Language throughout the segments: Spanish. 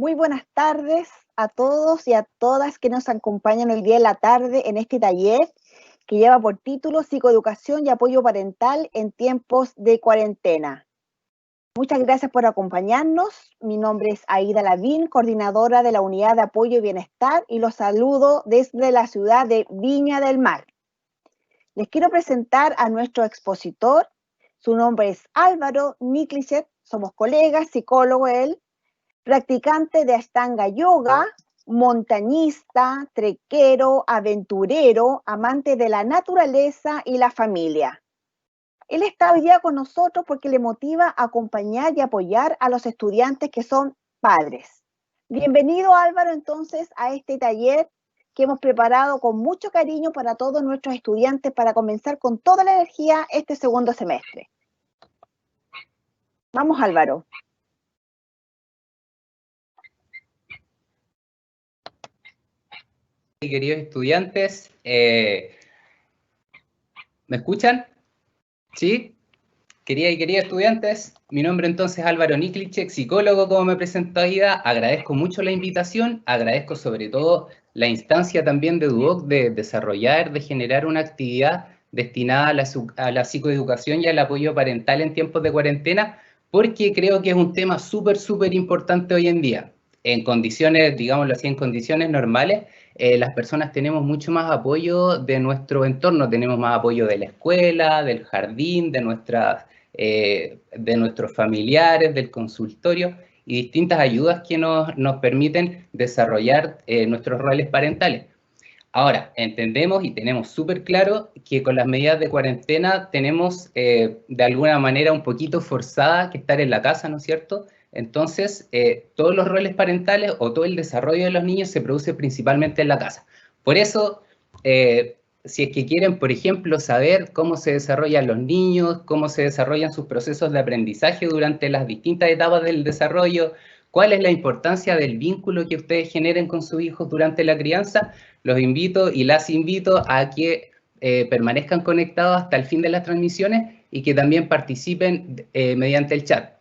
Muy buenas tardes a todos y a todas que nos acompañan hoy día en la tarde en este taller que lleva por título Psicoeducación y apoyo parental en tiempos de cuarentena. Muchas gracias por acompañarnos. Mi nombre es Aida Lavín, coordinadora de la Unidad de Apoyo y Bienestar, y los saludo desde la ciudad de Viña del Mar. Les quiero presentar a nuestro expositor. Su nombre es Álvaro Niklicek, somos colegas, psicólogo él, practicante de Ashtanga Yoga, montañista, trequero, aventurero, amante de la naturaleza y la familia. Él está hoy día con nosotros porque le motiva a acompañar y apoyar a los estudiantes que son padres. Bienvenido, Álvaro, entonces, a este taller que hemos preparado con mucho cariño para todos nuestros estudiantes para comenzar con toda la energía este segundo semestre. Vamos, Álvaro. Queridos estudiantes, ¿me escuchan? ¿Sí? Queridas y queridos estudiantes, mi nombre entonces es Álvaro Niklicek, psicólogo, como me presentó Aida. Agradezco mucho la invitación, agradezco sobre todo la instancia también de Duoc de desarrollar, de generar una actividad destinada a la psicoeducación y al apoyo parental en tiempos de cuarentena, porque creo que es un tema súper importante hoy en día. En condiciones, digámoslo así, en condiciones normales, las personas tenemos mucho más apoyo de nuestro entorno, tenemos más apoyo de la escuela, del jardín, de nuestros familiares, del consultorio y distintas ayudas que nos permiten desarrollar nuestros roles parentales. Ahora, entendemos y tenemos súper claro que con las medidas de cuarentena tenemos de alguna manera un poquito forzada que estar en la casa, ¿no es cierto? Entonces, todos los roles parentales o todo el desarrollo de los niños se produce principalmente en la casa. Por eso, si es que quieren, por ejemplo, saber cómo se desarrollan los niños, cómo se desarrollan sus procesos de aprendizaje durante las distintas etapas del desarrollo, cuál es la importancia del vínculo que ustedes generen con sus hijos durante la crianza, los invito y las invito a que permanezcan conectados hasta el fin de las transmisiones y que también participen mediante el chat.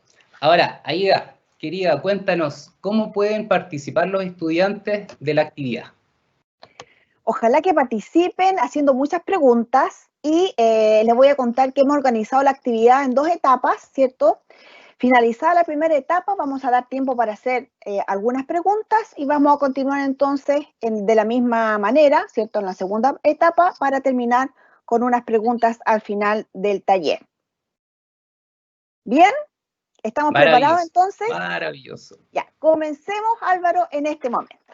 Ahora, Aida, querida, cuéntanos, ¿cómo pueden participar los estudiantes de la actividad? Ojalá que participen haciendo muchas preguntas y les voy a contar que hemos organizado la actividad en 2 etapas, ¿cierto? Finalizada la primera etapa, vamos a dar tiempo para hacer algunas preguntas y vamos a continuar entonces de la misma manera, ¿cierto? En la segunda etapa para terminar con unas preguntas al final del taller. ¿Bien? ¿Estamos preparados entonces? Maravilloso. Ya, comencemos, Álvaro, en este momento.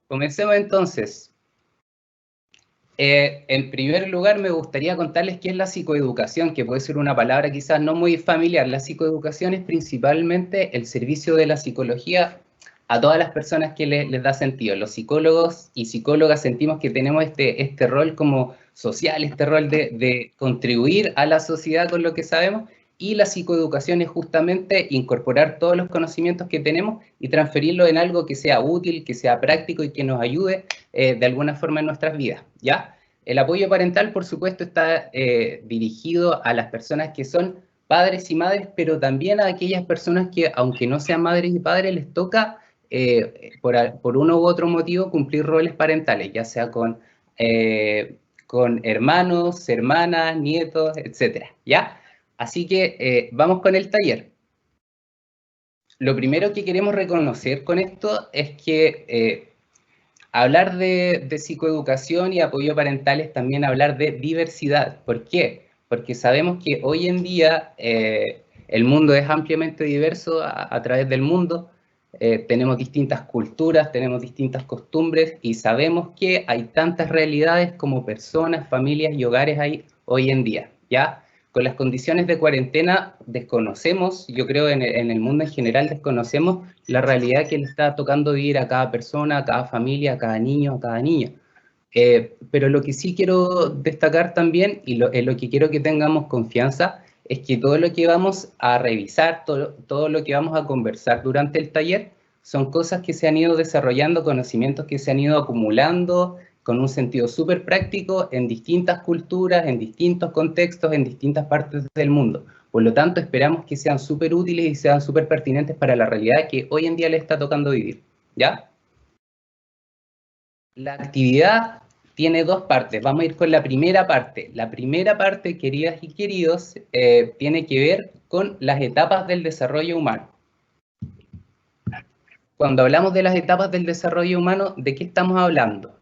Comencemos entonces. En primer lugar, me gustaría contarles qué es la psicoeducación, que puede ser una palabra quizás no muy familiar. La psicoeducación es principalmente el servicio de la psicología a todas las personas que les da sentido. Los psicólogos y psicólogas sentimos que tenemos este rol como social, este rol de contribuir a la sociedad con lo que sabemos, y la psicoeducación es justamente incorporar todos los conocimientos que tenemos y transferirlos en algo que sea útil, que sea práctico y que nos ayude de alguna forma en nuestras vidas, ¿ya? El apoyo parental, por supuesto, está dirigido a las personas que son padres y madres, pero también a aquellas personas que, aunque no sean madres y padres, les toca, por uno u otro motivo, cumplir roles parentales, ya sea con hermanos, hermanas, nietos, etcétera, ¿ya? Así que vamos con el taller. Lo primero que queremos reconocer con esto es que hablar de psicoeducación y apoyo parental es también hablar de diversidad. ¿Por qué? Porque sabemos que hoy en día el mundo es ampliamente diverso a través del mundo. Tenemos distintas culturas, tenemos distintas costumbres y sabemos que hay tantas realidades como personas, familias y hogares hay hoy en día, ¿ya? Con las condiciones de cuarentena desconocemos, yo creo en el mundo en general desconocemos la realidad que le está tocando vivir a cada persona, a cada familia, a cada niño, a cada niña. Pero lo que sí quiero destacar también, y en lo que quiero que tengamos confianza, es que todo lo que vamos a revisar, todo lo que vamos a conversar durante el taller, son cosas que se han ido desarrollando, conocimientos que se han ido acumulando, con un sentido súper práctico en distintas culturas, en distintos contextos, en distintas partes del mundo. Por lo tanto, esperamos que sean súper útiles y sean súper pertinentes para la realidad que hoy en día le está tocando vivir, ¿ya? La actividad tiene dos partes. Vamos a ir con la primera parte. La primera parte, queridas y queridos, tiene que ver con las etapas del desarrollo humano. Cuando hablamos de las etapas del desarrollo humano, ¿de qué estamos hablando?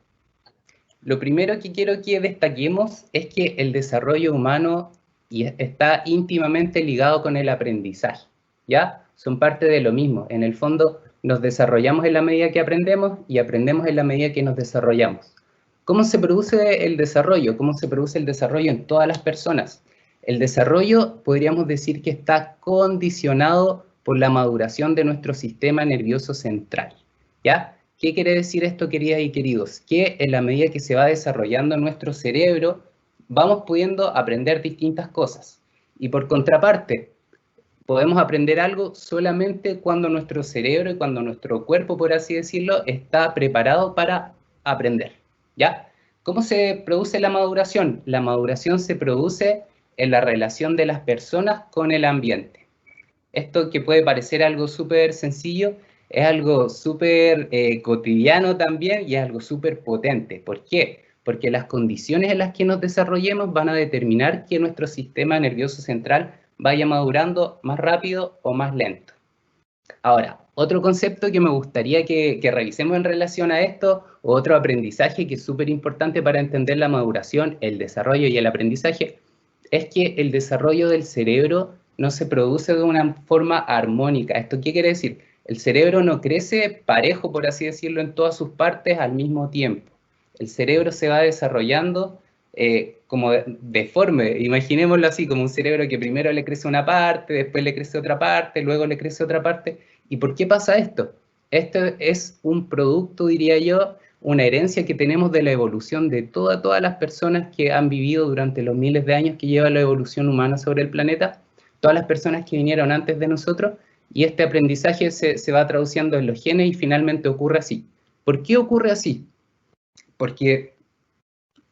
Lo primero que quiero que destaquemos es que el desarrollo humano está íntimamente ligado con el aprendizaje, ¿ya? Son parte de lo mismo. En el fondo, nos desarrollamos en la medida que aprendemos y aprendemos en la medida que nos desarrollamos. ¿Cómo se produce el desarrollo? ¿Cómo se produce el desarrollo en todas las personas? El desarrollo, podríamos decir que está condicionado por la maduración de nuestro sistema nervioso central, ¿ya? ¿Qué quiere decir esto, queridas y queridos? Que en la medida que se va desarrollando nuestro cerebro, vamos pudiendo aprender distintas cosas. Y por contraparte, podemos aprender algo solamente cuando nuestro cerebro y cuando nuestro cuerpo, por así decirlo, está preparado para aprender, ¿ya? ¿Cómo se produce la maduración? La maduración se produce en la relación de las personas con el ambiente. Esto que puede parecer algo súper sencillo, es algo súper cotidiano también y es algo súper potente. ¿Por qué? Porque las condiciones en las que nos desarrollemos van a determinar que nuestro sistema nervioso central vaya madurando más rápido o más lento. Ahora, otro concepto que me gustaría que revisemos en relación a esto, o otro aprendizaje que es súper importante para entender la maduración, el desarrollo y el aprendizaje, es que el desarrollo del cerebro no se produce de una forma armónica. ¿Esto qué quiere decir? El cerebro no crece parejo, por así decirlo, en todas sus partes al mismo tiempo. El cerebro se va desarrollando como deforme, imaginémoslo así, como un cerebro que primero le crece una parte, después le crece otra parte, luego le crece otra parte. ¿Y por qué pasa esto? Esto es un producto, diría yo, una herencia que tenemos de la evolución de todas las personas que han vivido durante los miles de años que lleva la evolución humana sobre el planeta, todas las personas que vinieron antes de nosotros, y este aprendizaje se va traduciendo en los genes y finalmente ocurre así. ¿Por qué ocurre así? Porque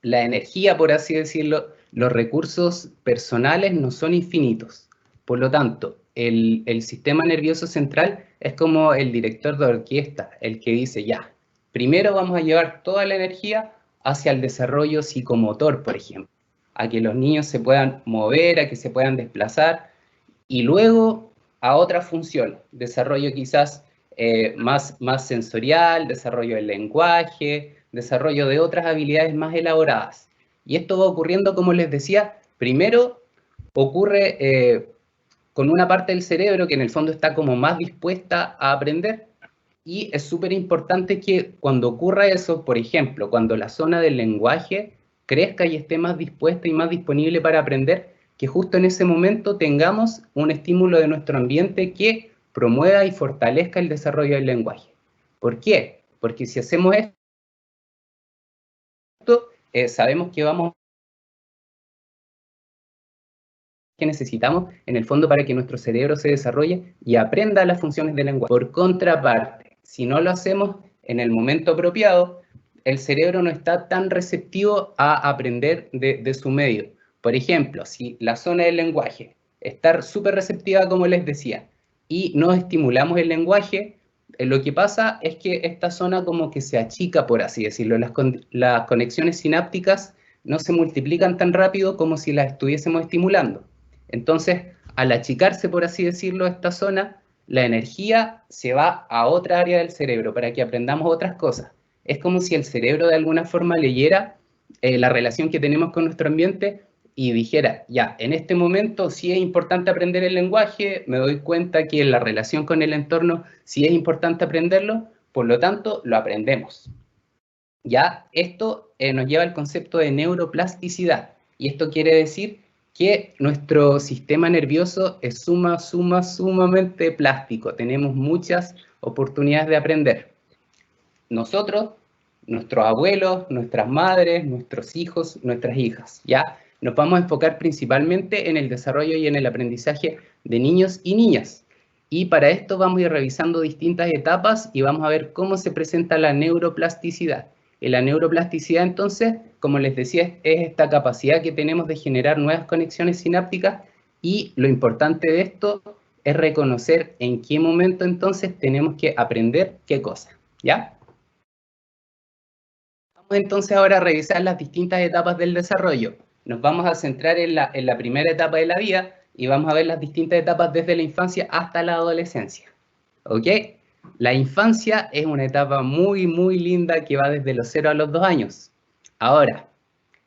la energía, por así decirlo, los recursos personales no son infinitos. Por lo tanto, el sistema nervioso central es como el director de orquesta, el que dice, ya, primero vamos a llevar toda la energía hacia el desarrollo psicomotor, por ejemplo, a que los niños se puedan mover, a que se puedan desplazar, y luego a otra función, desarrollo quizás más sensorial, desarrollo del lenguaje, desarrollo de otras habilidades más elaboradas. Y esto va ocurriendo, como les decía, primero ocurre con una parte del cerebro que en el fondo está como más dispuesta a aprender, y es súper importante que cuando ocurra eso, por ejemplo, cuando la zona del lenguaje crezca y esté más dispuesta y más disponible para aprender, que justo en ese momento tengamos un estímulo de nuestro ambiente que promueva y fortalezca el desarrollo del lenguaje. ¿Por qué? Porque si hacemos esto, sabemos que vamos que necesitamos en el fondo para que nuestro cerebro se desarrolle y aprenda las funciones del lenguaje. Por contraparte, si no lo hacemos en el momento apropiado, el cerebro no está tan receptivo a aprender de su medio. Por ejemplo, si la zona del lenguaje está súper receptiva, como les decía, y no estimulamos el lenguaje, lo que pasa es que esta zona como que se achica, por así decirlo. Las conexiones sinápticas no se multiplican tan rápido como si las estuviésemos estimulando. Entonces, al achicarse, por así decirlo, esta zona, la energía se va a otra área del cerebro para que aprendamos otras cosas. Es como si el cerebro de alguna forma leyera la relación que tenemos con nuestro ambiente y dijera, ya, en este momento sí es importante aprender el lenguaje, me doy cuenta que la relación con el entorno sí es importante aprenderlo, por lo tanto, lo aprendemos. Ya, esto nos lleva al concepto de neuroplasticidad, y esto quiere decir que nuestro sistema nervioso es sumamente plástico, tenemos muchas oportunidades de aprender. Nosotros, nuestros abuelos, nuestras madres, nuestros hijos, nuestras hijas, ¿ya? Nos vamos a enfocar principalmente en el desarrollo y en el aprendizaje de niños y niñas. Y para esto vamos a ir revisando distintas etapas y vamos a ver cómo se presenta la neuroplasticidad. Y la neuroplasticidad, entonces, como les decía, es esta capacidad que tenemos de generar nuevas conexiones sinápticas, y lo importante de esto es reconocer en qué momento entonces tenemos que aprender qué cosa, ¿ya? Vamos entonces ahora a revisar las distintas etapas del desarrollo. Nos vamos a centrar en la primera etapa de la vida y vamos a ver las distintas etapas desde la infancia hasta la adolescencia, ¿ok? La infancia es una etapa muy, muy linda que va desde los 0 a los 2 años. Ahora,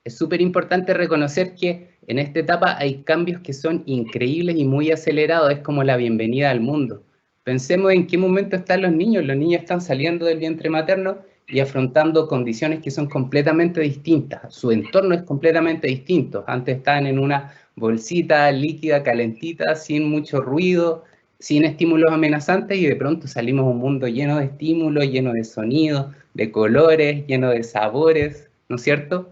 es súper importante reconocer que en esta etapa hay cambios que son increíbles y muy acelerados, es como la bienvenida al mundo. Pensemos en qué momento están los niños están saliendo del vientre materno y afrontando condiciones que son completamente distintas, su entorno es completamente distinto, antes estaban en una bolsita líquida, calentita, sin mucho ruido, sin estímulos amenazantes, y de pronto salimos a un mundo lleno de estímulos, lleno de sonidos, de colores, lleno de sabores, ¿no es cierto?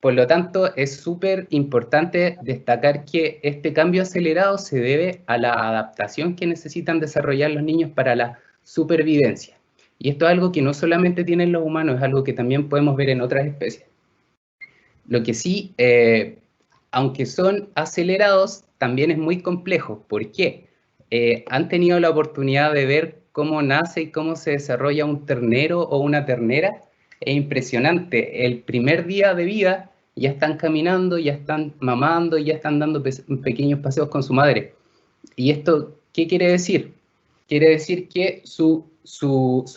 Por lo tanto, es súper importante destacar que este cambio acelerado se debe a la adaptación que necesitan desarrollar los niños para la supervivencia. Y esto es algo que no solamente tienen los humanos, es algo que también podemos ver en otras especies. Lo que sí, aunque son acelerados, también es muy complejo. ¿Por qué? ¿Han tenido la oportunidad de ver cómo nace y cómo se desarrolla un ternero o una ternera? Es impresionante. El primer día de vida ya están caminando, ya están mamando, ya están dando pequeños paseos con su madre. ¿Y esto qué quiere decir? Quiere decir que su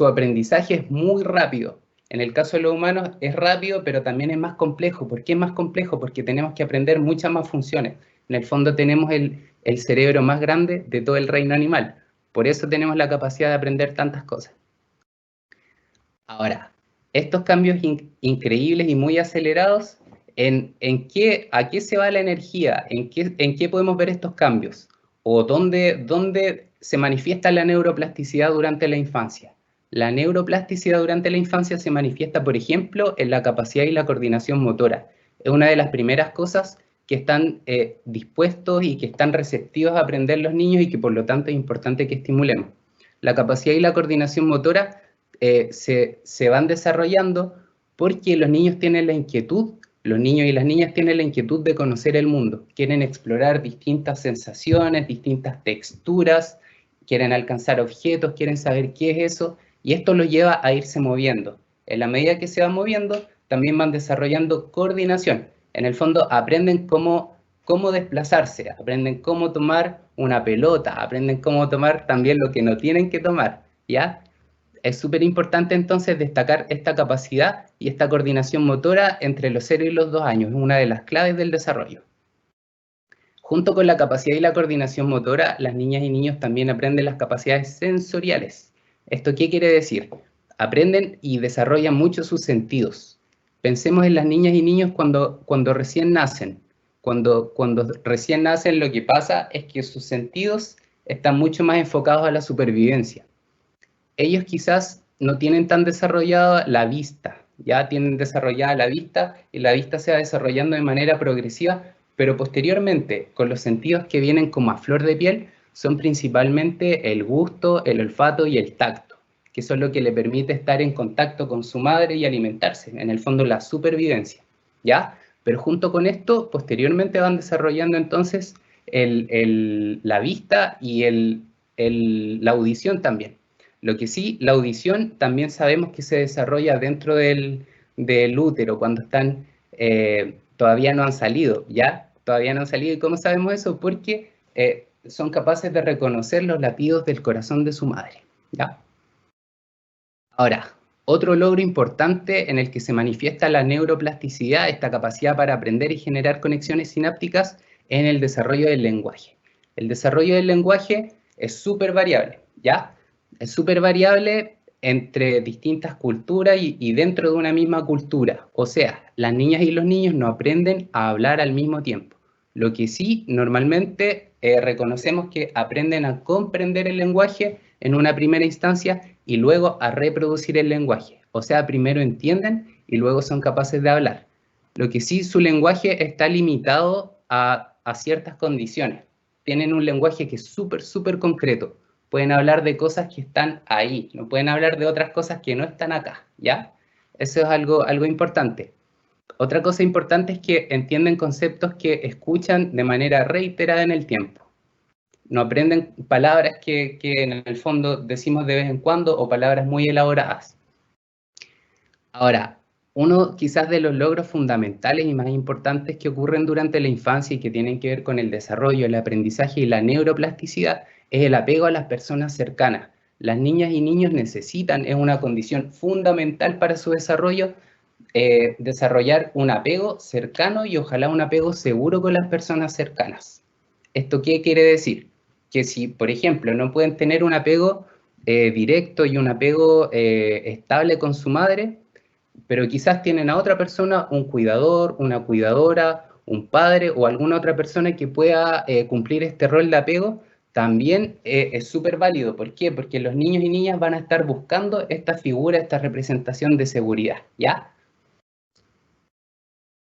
aprendizaje es muy rápido. En el caso de los humanos es rápido, pero también es más complejo. ¿Por qué es más complejo? Porque tenemos que aprender muchas más funciones. En el fondo tenemos el cerebro más grande de todo el reino animal. Por eso tenemos la capacidad de aprender tantas cosas. Ahora, estos cambios increíbles y muy acelerados, ¿a qué se va la energía? ¿En qué podemos ver estos cambios? ¿O dónde se manifiesta la neuroplasticidad durante la infancia? La neuroplasticidad durante la infancia se manifiesta, por ejemplo, en la capacidad y la coordinación motora. Es una de las primeras cosas que están dispuestos y que están receptivos a aprender los niños y que por lo tanto es importante que estimulemos. La capacidad y la coordinación motora se van desarrollando porque los niños tienen la inquietud, los niños y las niñas tienen la inquietud de conocer el mundo, quieren explorar distintas sensaciones, distintas texturas, quieren alcanzar objetos, quieren saber qué es eso, y esto los lleva a irse moviendo. En la medida que se van moviendo, también van desarrollando coordinación. En el fondo aprenden cómo desplazarse, aprenden cómo tomar una pelota, aprenden cómo tomar también lo que no tienen que tomar, ¿ya? Es súper importante entonces destacar esta capacidad y esta coordinación motora entre los 0 y los 2 años, es una de las claves del desarrollo. Junto con la capacidad y la coordinación motora, las niñas y niños también aprenden las capacidades sensoriales. ¿Esto qué quiere decir? Aprenden y desarrollan mucho sus sentidos. Pensemos en las niñas y niños cuando recién nacen. Cuando recién nacen, lo que pasa es que sus sentidos están mucho más enfocados a la supervivencia. Ellos quizás no tienen tan desarrollada la vista, ya tienen desarrollada la vista y la vista se va desarrollando de manera progresiva, pero posteriormente con los sentidos que vienen como a flor de piel son principalmente el gusto, el olfato y el tacto, que son lo que le permite estar en contacto con su madre y alimentarse, en el fondo la supervivencia, ¿ya? Pero junto con esto, posteriormente van desarrollando entonces la vista y la audición también. Lo que sí, la audición también sabemos que se desarrolla dentro del útero, cuando están, todavía no han salido, ¿ya? Todavía no han salido. ¿Y cómo sabemos eso? Porque son capaces de reconocer los latidos del corazón de su madre, ¿ya? Ahora, otro logro importante en el que se manifiesta la neuroplasticidad, esta capacidad para aprender y generar conexiones sinápticas, es en el desarrollo del lenguaje. El desarrollo del lenguaje es súper variable, ¿ya? Es súper variable entre distintas culturas y dentro de una misma cultura. O sea, las niñas y los niños no aprenden a hablar al mismo tiempo. Lo que sí, normalmente reconocemos que aprenden a comprender el lenguaje en una primera instancia y luego a reproducir el lenguaje. O sea, primero entienden y luego son capaces de hablar. Lo que sí, su lenguaje está limitado a ciertas condiciones. Tienen un lenguaje que es súper, súper concreto. Pueden hablar de cosas que están ahí, no pueden hablar de otras cosas que no están acá, ¿ya? Eso es algo importante. Otra cosa importante es que entienden conceptos que escuchan de manera reiterada en el tiempo. No aprenden palabras que en el fondo decimos de vez en cuando o palabras muy elaboradas. Ahora, uno quizás de los logros fundamentales y más importantes que ocurren durante la infancia y que tienen que ver con el desarrollo, el aprendizaje y la neuroplasticidad es el apego a las personas cercanas. Las niñas y niños necesitan, es una condición fundamental para su desarrollo, desarrollar un apego cercano y ojalá un apego seguro con las personas cercanas. ¿Esto qué quiere decir? Que si, por ejemplo, no pueden tener un apego directo y un apego estable con su madre, pero quizás tienen a otra persona, un cuidador, una cuidadora, un padre o alguna otra persona que pueda cumplir este rol de apego, también es súper válido. ¿Por qué? Porque los niños y niñas van a estar buscando esta figura, esta representación de seguridad, ¿ya?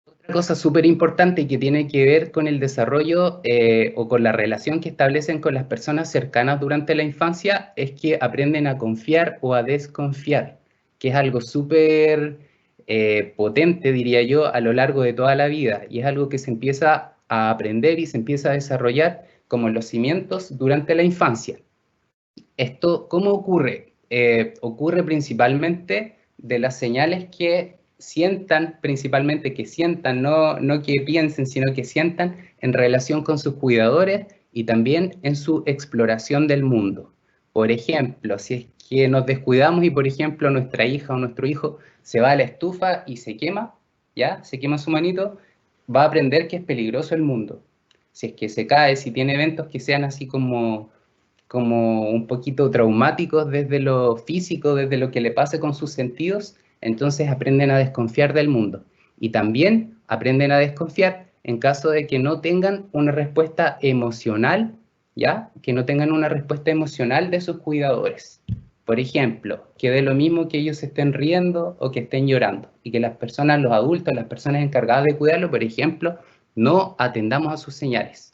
Otra cosa súper importante y que tiene que ver con el desarrollo o con la relación que establecen con las personas cercanas durante la infancia es que aprenden a confiar o a desconfiar, que es algo súper potente, diría yo, a lo largo de toda la vida y es algo que se empieza a aprender y se empieza a desarrollar como los cimientos durante la infancia. ¿Esto cómo ocurre? Ocurre principalmente de las señales que sientan, principalmente que sientan, no que piensen, sino que sientan en relación con sus cuidadores y también en su exploración del mundo. Por ejemplo, si es que nos descuidamos y, por ejemplo, nuestra hija o nuestro hijo se va a la estufa y se quema, ¿ya? Se quema su manito, va a aprender que es peligroso el mundo. Si es que se cae, si tiene eventos que sean así como un poquito traumáticos desde lo físico, desde lo que le pase con sus sentidos, entonces aprenden a desconfiar del mundo. Y también aprenden a desconfiar en caso de que no tengan una respuesta emocional, ¿ya? Que no tengan una respuesta emocional de sus cuidadores. Por ejemplo, que de lo mismo que ellos estén riendo o que estén llorando y que las personas, los adultos, las personas encargadas de cuidarlo, por ejemplo, no atendamos a sus señales.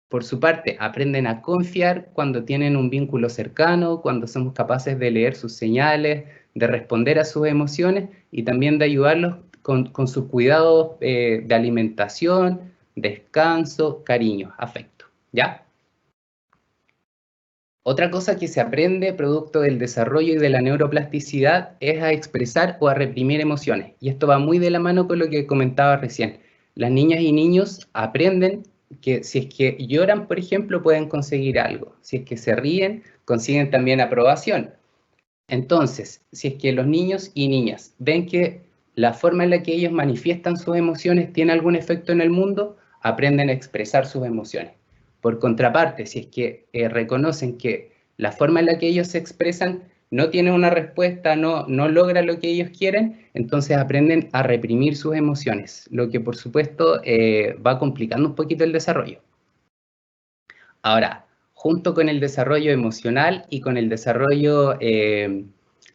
Por su parte, aprenden a confiar cuando tienen un vínculo cercano, cuando somos capaces de leer sus señales, de responder a sus emociones y también de ayudarlos con sus cuidados de alimentación, descanso, cariño, afecto, ¿ya? Otra cosa que se aprende producto del desarrollo y de la neuroplasticidad es a expresar o a reprimir emociones. Y esto va muy de la mano con lo que comentaba recién. Las niñas y niños aprenden que si es que lloran, por ejemplo, pueden conseguir algo. Si es que se ríen, consiguen también aprobación. Entonces, si es que los niños y niñas ven que la forma en la que ellos manifiestan sus emociones tiene algún efecto en el mundo, aprenden a expresar sus emociones. Por contraparte, si es que reconocen que la forma en la que ellos se expresan no tiene una respuesta, no logra lo que ellos quieren, entonces aprenden a reprimir sus emociones, lo que por supuesto va complicando un poquito el desarrollo. Ahora, junto con el desarrollo emocional y con el desarrollo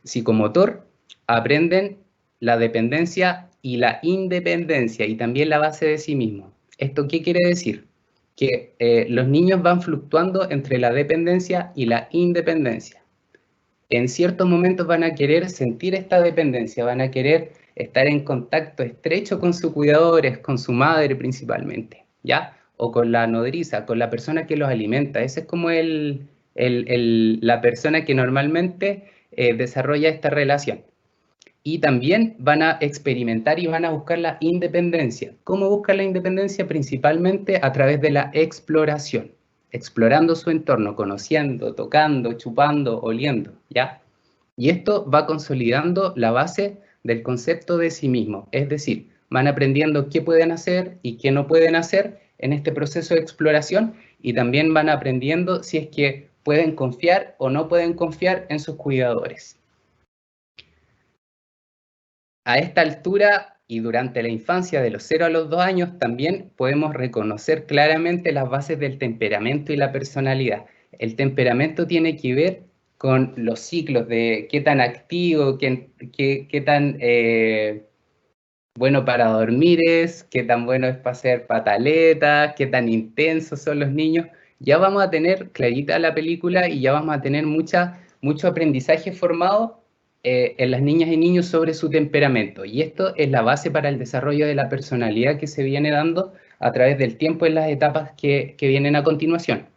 psicomotor, aprenden la dependencia y la independencia y también la base de sí mismo. ¿Esto qué quiere decir? Que los niños van fluctuando entre la dependencia y la independencia. En ciertos momentos van a querer sentir esta dependencia, van a querer estar en contacto estrecho con sus cuidadores, con su madre principalmente, ¿ya? O con la nodriza, con la persona que los alimenta. Esa es como la persona que normalmente desarrolla esta relación. Y también van a experimentar y van a buscar la independencia. ¿Cómo buscan la independencia? Principalmente a través de la exploración, explorando su entorno, conociendo, tocando, chupando, oliendo, ¿ya? Y esto va consolidando la base del concepto de sí mismo, es decir, van aprendiendo qué pueden hacer y qué no pueden hacer en este proceso de exploración y también van aprendiendo si es que pueden confiar o no pueden confiar en sus cuidadores. A esta altura y durante la infancia de los 0 a los 2 años también podemos reconocer claramente las bases del temperamento y la personalidad. El temperamento tiene que ver con los ciclos de qué tan activo, qué tan bueno para dormir es, qué tan bueno es para hacer pataletas, qué tan intensos son los niños. Ya vamos a tener clarita la película y ya vamos a tener mucho aprendizaje formado en las niñas y niños sobre su temperamento. Y esto es la base para el desarrollo de la personalidad que se viene dando a través del tiempo en las etapas que vienen a continuación.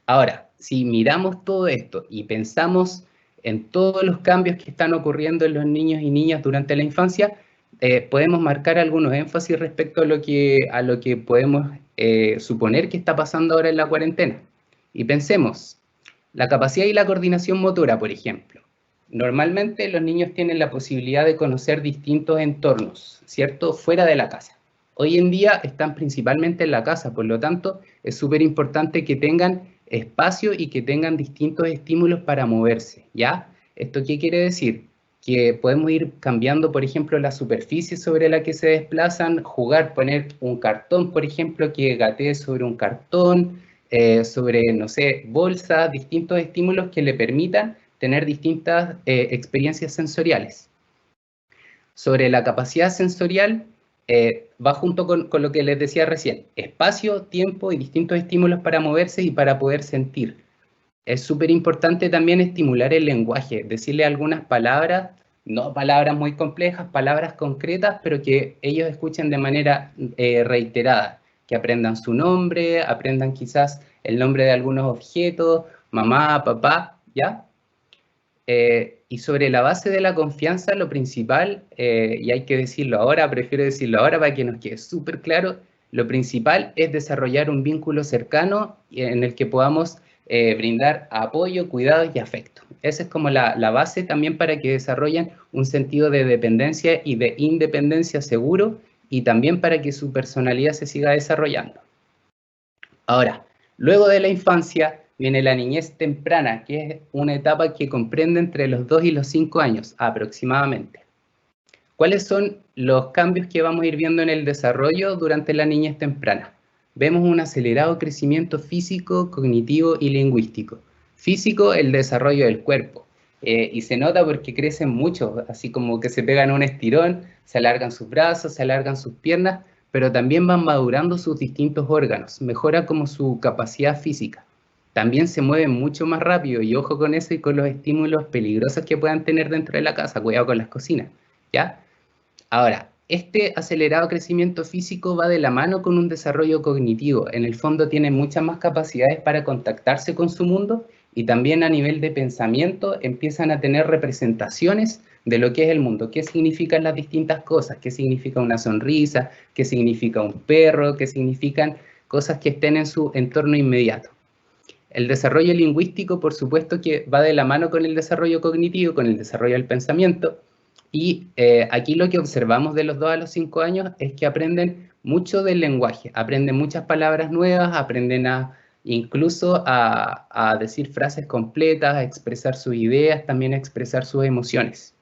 Ahora, si miramos todo esto y pensamos en todos los cambios que están ocurriendo en los niños y niñas durante la infancia, podemos marcar algunos énfasis respecto a lo que podemos suponer que está pasando ahora en la cuarentena. Y pensemos, la capacidad y la coordinación motora, por ejemplo. Normalmente los niños tienen la posibilidad de conocer distintos entornos, ¿cierto? Fuera de la casa. Hoy en día están principalmente en la casa, por lo tanto, es súper importante que tengan espacio y que tengan distintos estímulos para moverse, ¿ya? ¿Esto qué quiere decir? Que podemos ir cambiando, por ejemplo, la superficie sobre la que se desplazan, jugar, poner un cartón, por ejemplo, que gatee sobre un cartón, sobre, no sé, bolsas, distintos estímulos que le permitan tener distintas experiencias sensoriales. Sobre la capacidad sensorial, va junto con lo que les decía recién, espacio, tiempo y distintos estímulos para moverse y para poder sentir. Es súper importante también estimular el lenguaje, decirle algunas palabras, no palabras muy complejas, palabras concretas, pero que ellos escuchen de manera reiterada, que aprendan su nombre, aprendan quizás el nombre de algunos objetos, mamá, papá, ¿ya? Y sobre la base de la confianza, lo principal, y hay que decirlo ahora, prefiero decirlo ahora para que nos quede súper claro, lo principal es desarrollar un vínculo cercano en el que podamos brindar apoyo, cuidado y afecto. Esa es como la base también para que desarrollen un sentido de dependencia y de independencia seguro y también para que su personalidad se siga desarrollando. Ahora, luego de la infancia viene la niñez temprana, que es una etapa que comprende entre los 2 y los 5 años aproximadamente. ¿Cuáles son los cambios que vamos a ir viendo en el desarrollo durante la niñez temprana? Vemos un acelerado crecimiento físico, cognitivo y lingüístico. Físico, el desarrollo del cuerpo. Y se nota porque crecen mucho, así como que se pegan un estirón, se alargan sus brazos, se alargan sus piernas, pero también van madurando sus distintos órganos, mejora como su capacidad física. También se mueven mucho más rápido y ojo con eso y con los estímulos peligrosos que puedan tener dentro de la casa, cuidado con las cocinas, ¿ya? Ahora, este acelerado crecimiento físico va de la mano con un desarrollo cognitivo. En el fondo tienen muchas más capacidades para contactarse con su mundo y también a nivel de pensamiento empiezan a tener representaciones de lo que es el mundo, qué significan las distintas cosas, qué significa una sonrisa, qué significa un perro, qué significan cosas que estén en su entorno inmediato. El desarrollo lingüístico, por supuesto, que va de la mano con el desarrollo cognitivo, con el desarrollo del pensamiento. Y aquí lo que observamos de los 2 a los 5 años es que aprenden mucho del lenguaje, aprenden muchas palabras nuevas, aprenden incluso a decir frases completas, a expresar sus ideas, también a expresar sus emociones.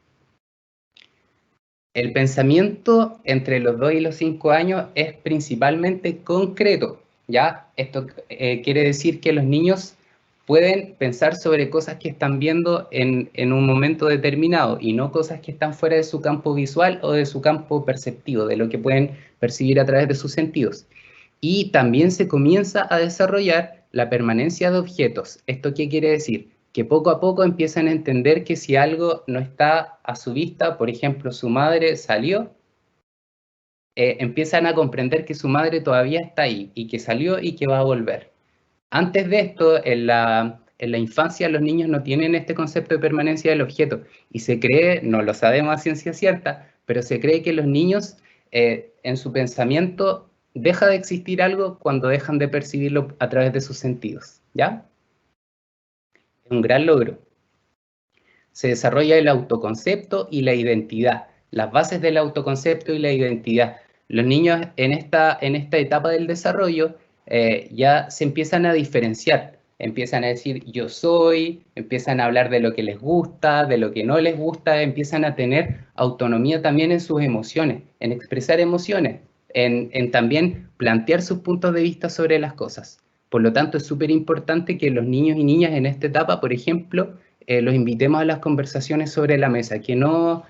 El pensamiento entre los 2 y los 5 años es principalmente concreto, ¿ya? Esto quiere decir que los niños pueden pensar sobre cosas que están viendo en un momento determinado y no cosas que están fuera de su campo visual o de su campo perceptivo, de lo que pueden percibir a través de sus sentidos. Y también se comienza a desarrollar la permanencia de objetos. ¿Esto qué quiere decir? Que poco a poco empiezan a entender que si algo no está a su vista, por ejemplo, su madre salió, empiezan a comprender que su madre todavía está ahí y que salió y que va a volver. Antes de esto, en la infancia, los niños no tienen este concepto de permanencia del objeto y se cree, no lo sabemos a ciencia cierta, pero se cree que los niños en su pensamiento deja de existir algo cuando dejan de percibirlo a través de sus sentidos, ¿ya? Es un gran logro. Se desarrolla el autoconcepto y la identidad, las bases del autoconcepto y la identidad. Los niños en esta etapa del desarrollo ya se empiezan a diferenciar, empiezan a decir yo soy, empiezan a hablar de lo que les gusta, de lo que no les gusta, empiezan a tener autonomía también en sus emociones, en expresar emociones, en también plantear sus puntos de vista sobre las cosas. Por lo tanto, es súper importante que los niños y niñas en esta etapa, por ejemplo, los invitemos a las conversaciones sobre la mesa, que no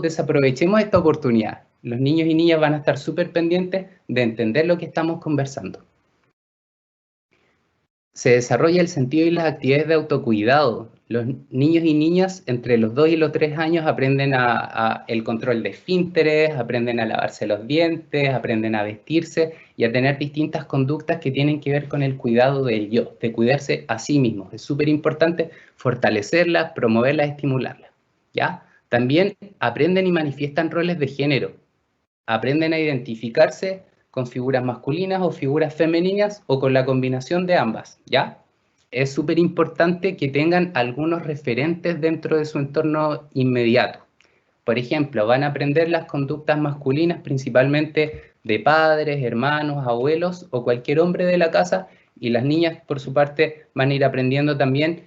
desaprovechemos esta oportunidad. Los niños y niñas van a estar súper pendientes de entender lo que estamos conversando. Se desarrolla el sentido y las actividades de autocuidado. Los niños y niñas entre los 2 y los 3 años aprenden el control de esfínteres, aprenden a lavarse los dientes, aprenden a vestirse y a tener distintas conductas que tienen que ver con el cuidado del yo, de cuidarse a sí mismos. Es súper importante fortalecerlas, promoverlas, estimularlas, ¿ya? También aprenden y manifiestan roles de género. Aprenden a identificarse con figuras masculinas o figuras femeninas o con la combinación de ambas, ¿ya? Es súper importante que tengan algunos referentes dentro de su entorno inmediato. Por ejemplo, van a aprender las conductas masculinas principalmente de padres, hermanos, abuelos o cualquier hombre de la casa, y las niñas, por su parte, van a ir aprendiendo también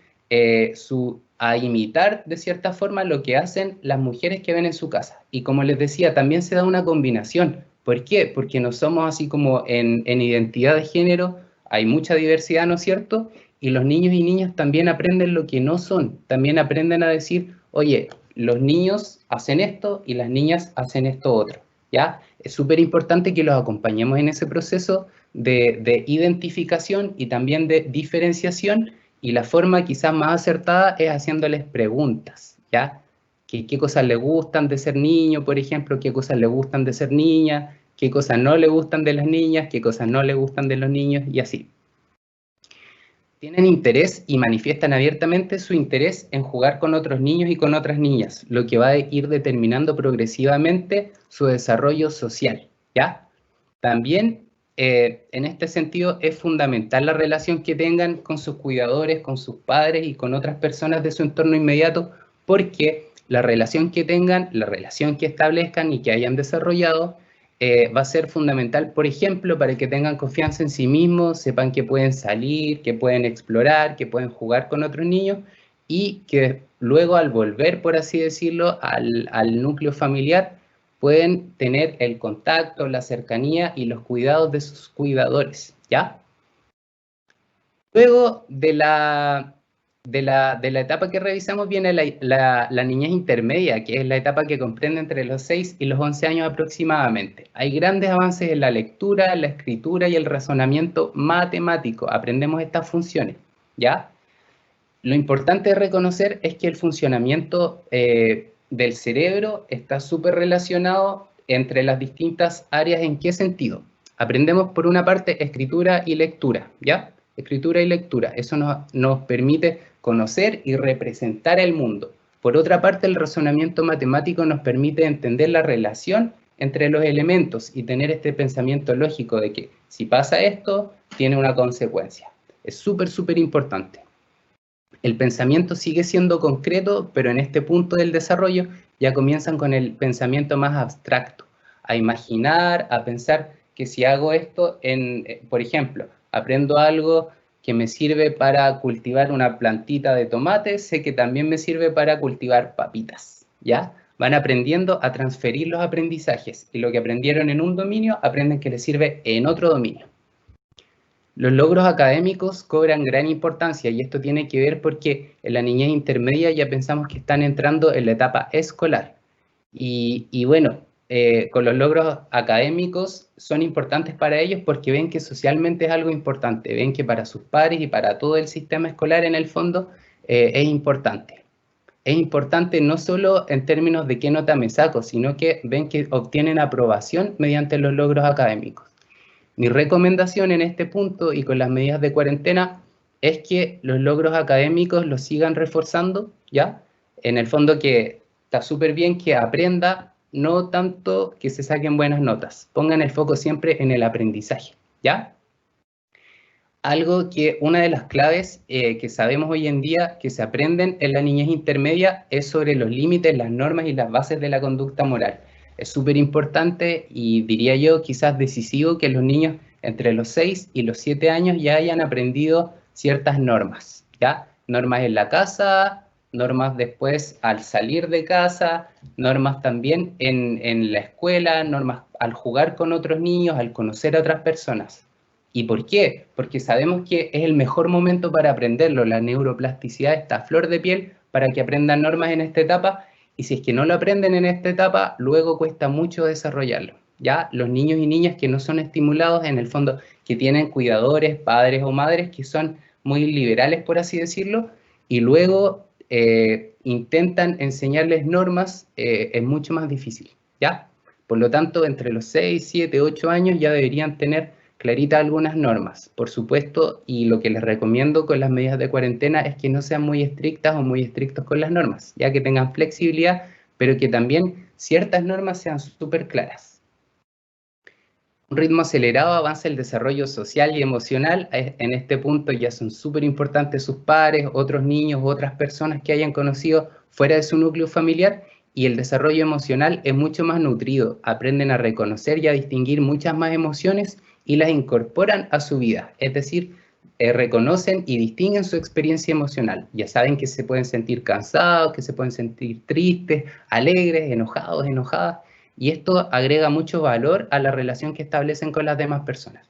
a imitar de cierta forma lo que hacen las mujeres que ven en su casa. Y como les decía, también se da una combinación. ¿Por qué? Porque no somos así como en identidad de género, hay mucha diversidad, ¿no es cierto? Y los niños y niñas también aprenden lo que no son, también aprenden a decir, oye, los niños hacen esto y las niñas hacen esto otro, ¿ya? Es súper importante que los acompañemos en ese proceso de identificación y también de diferenciación, y la forma quizás más acertada es haciéndoles preguntas, ¿ya? ¿Qué cosas les gustan de ser niño, por ejemplo? ¿Qué cosas les gustan de ser niña? ¿Qué cosas no le gustan de las niñas? ¿Qué cosas no le gustan de los niños? Y así. Tienen interés y manifiestan abiertamente su interés en jugar con otros niños y con otras niñas, lo que va a ir determinando progresivamente su desarrollo social, ¿ya? También, en este sentido, es fundamental la relación que tengan con sus cuidadores, con sus padres y con otras personas de su entorno inmediato, porque la relación que tengan, la relación que establezcan y que hayan desarrollado, va a ser fundamental, por ejemplo, para que tengan confianza en sí mismos, sepan que pueden salir, que pueden explorar, que pueden jugar con otros niños, y que luego, al volver, por así decirlo, al núcleo familiar, pueden tener el contacto, la cercanía y los cuidados de sus cuidadores, ¿ya? Luego de la etapa que revisamos viene la niñez intermedia, que es la etapa que comprende entre los 6 y los 11 años aproximadamente. Hay grandes avances en la lectura, la escritura y el razonamiento matemático. Aprendemos estas funciones, ¿ya? Lo importante de reconocer es que el funcionamiento del cerebro está súper relacionado entre las distintas áreas. ¿En qué sentido? Aprendemos por una parte escritura y lectura, ¿ya? Escritura y lectura, eso nos permite conocer y representar el mundo. Por otra parte, el razonamiento matemático nos permite entender la relación entre los elementos y tener este pensamiento lógico de que si pasa esto, tiene una consecuencia. Es súper, súper importante. El pensamiento sigue siendo concreto, pero en este punto del desarrollo ya comienzan con el pensamiento más abstracto, a imaginar, a pensar que si hago esto, por ejemplo, aprendo algo que me sirve para cultivar una plantita de tomate, sé que también me sirve para cultivar papitas, ¿ya? Van aprendiendo a transferir los aprendizajes, y lo que aprendieron en un dominio, aprenden que les sirve en otro dominio. Los logros académicos cobran gran importancia, y esto tiene que ver porque en la niñez intermedia ya pensamos que están entrando en la etapa escolar. Y bueno, con los logros académicos son importantes para ellos porque ven que socialmente es algo importante, ven que para sus padres y para todo el sistema escolar en el fondo es importante. Es importante no solo en términos de qué nota me saco, sino que ven que obtienen aprobación mediante los logros académicos. Mi recomendación en este punto y con las medidas de cuarentena es que los logros académicos los sigan reforzando, ¿ya? En el fondo, que está súper bien que aprenda, no tanto que se saquen buenas notas. Pongan el foco siempre en el aprendizaje, ¿ya? Algo que una de las claves que sabemos hoy en día que se aprenden en la niñez intermedia es sobre los límites, las normas y las bases de la conducta moral. Es súper importante y diría yo quizás decisivo que los niños entre los 6 y los 7 años ya hayan aprendido ciertas normas, ¿ya? Normas en la casa, normas después al salir de casa, normas también en la escuela, normas al jugar con otros niños, al conocer a otras personas. ¿Y por qué? Porque sabemos que es el mejor momento para aprenderlo. La neuroplasticidad está a flor de piel para que aprendan normas en esta etapa, y si es que no lo aprenden en esta etapa, luego cuesta mucho desarrollarlo. Ya los niños y niñas que no son estimulados, en el fondo, que tienen cuidadores, padres o madres que son muy liberales, por así decirlo, y luego intentan enseñarles normas, es mucho más difícil, ¿ya? Por lo tanto, entre los 6, 7, 8 años ya deberían tener claritas algunas normas, por supuesto, y lo que les recomiendo con las medidas de cuarentena es que no sean muy estrictas o muy estrictos con las normas, ya que tengan flexibilidad, pero que también ciertas normas sean súper claras. Un ritmo acelerado avanza el desarrollo social y emocional. En este punto ya son súper importantes sus pares, otros niños u otras personas que hayan conocido fuera de su núcleo familiar, y el desarrollo emocional es mucho más nutrido. Aprenden a reconocer y a distinguir muchas más emociones y las incorporan a su vida. Es decir, reconocen y distinguen su experiencia emocional. Ya saben que se pueden sentir cansados, que se pueden sentir tristes, alegres, enojados, enojadas, y esto agrega mucho valor a la relación que establecen con las demás personas.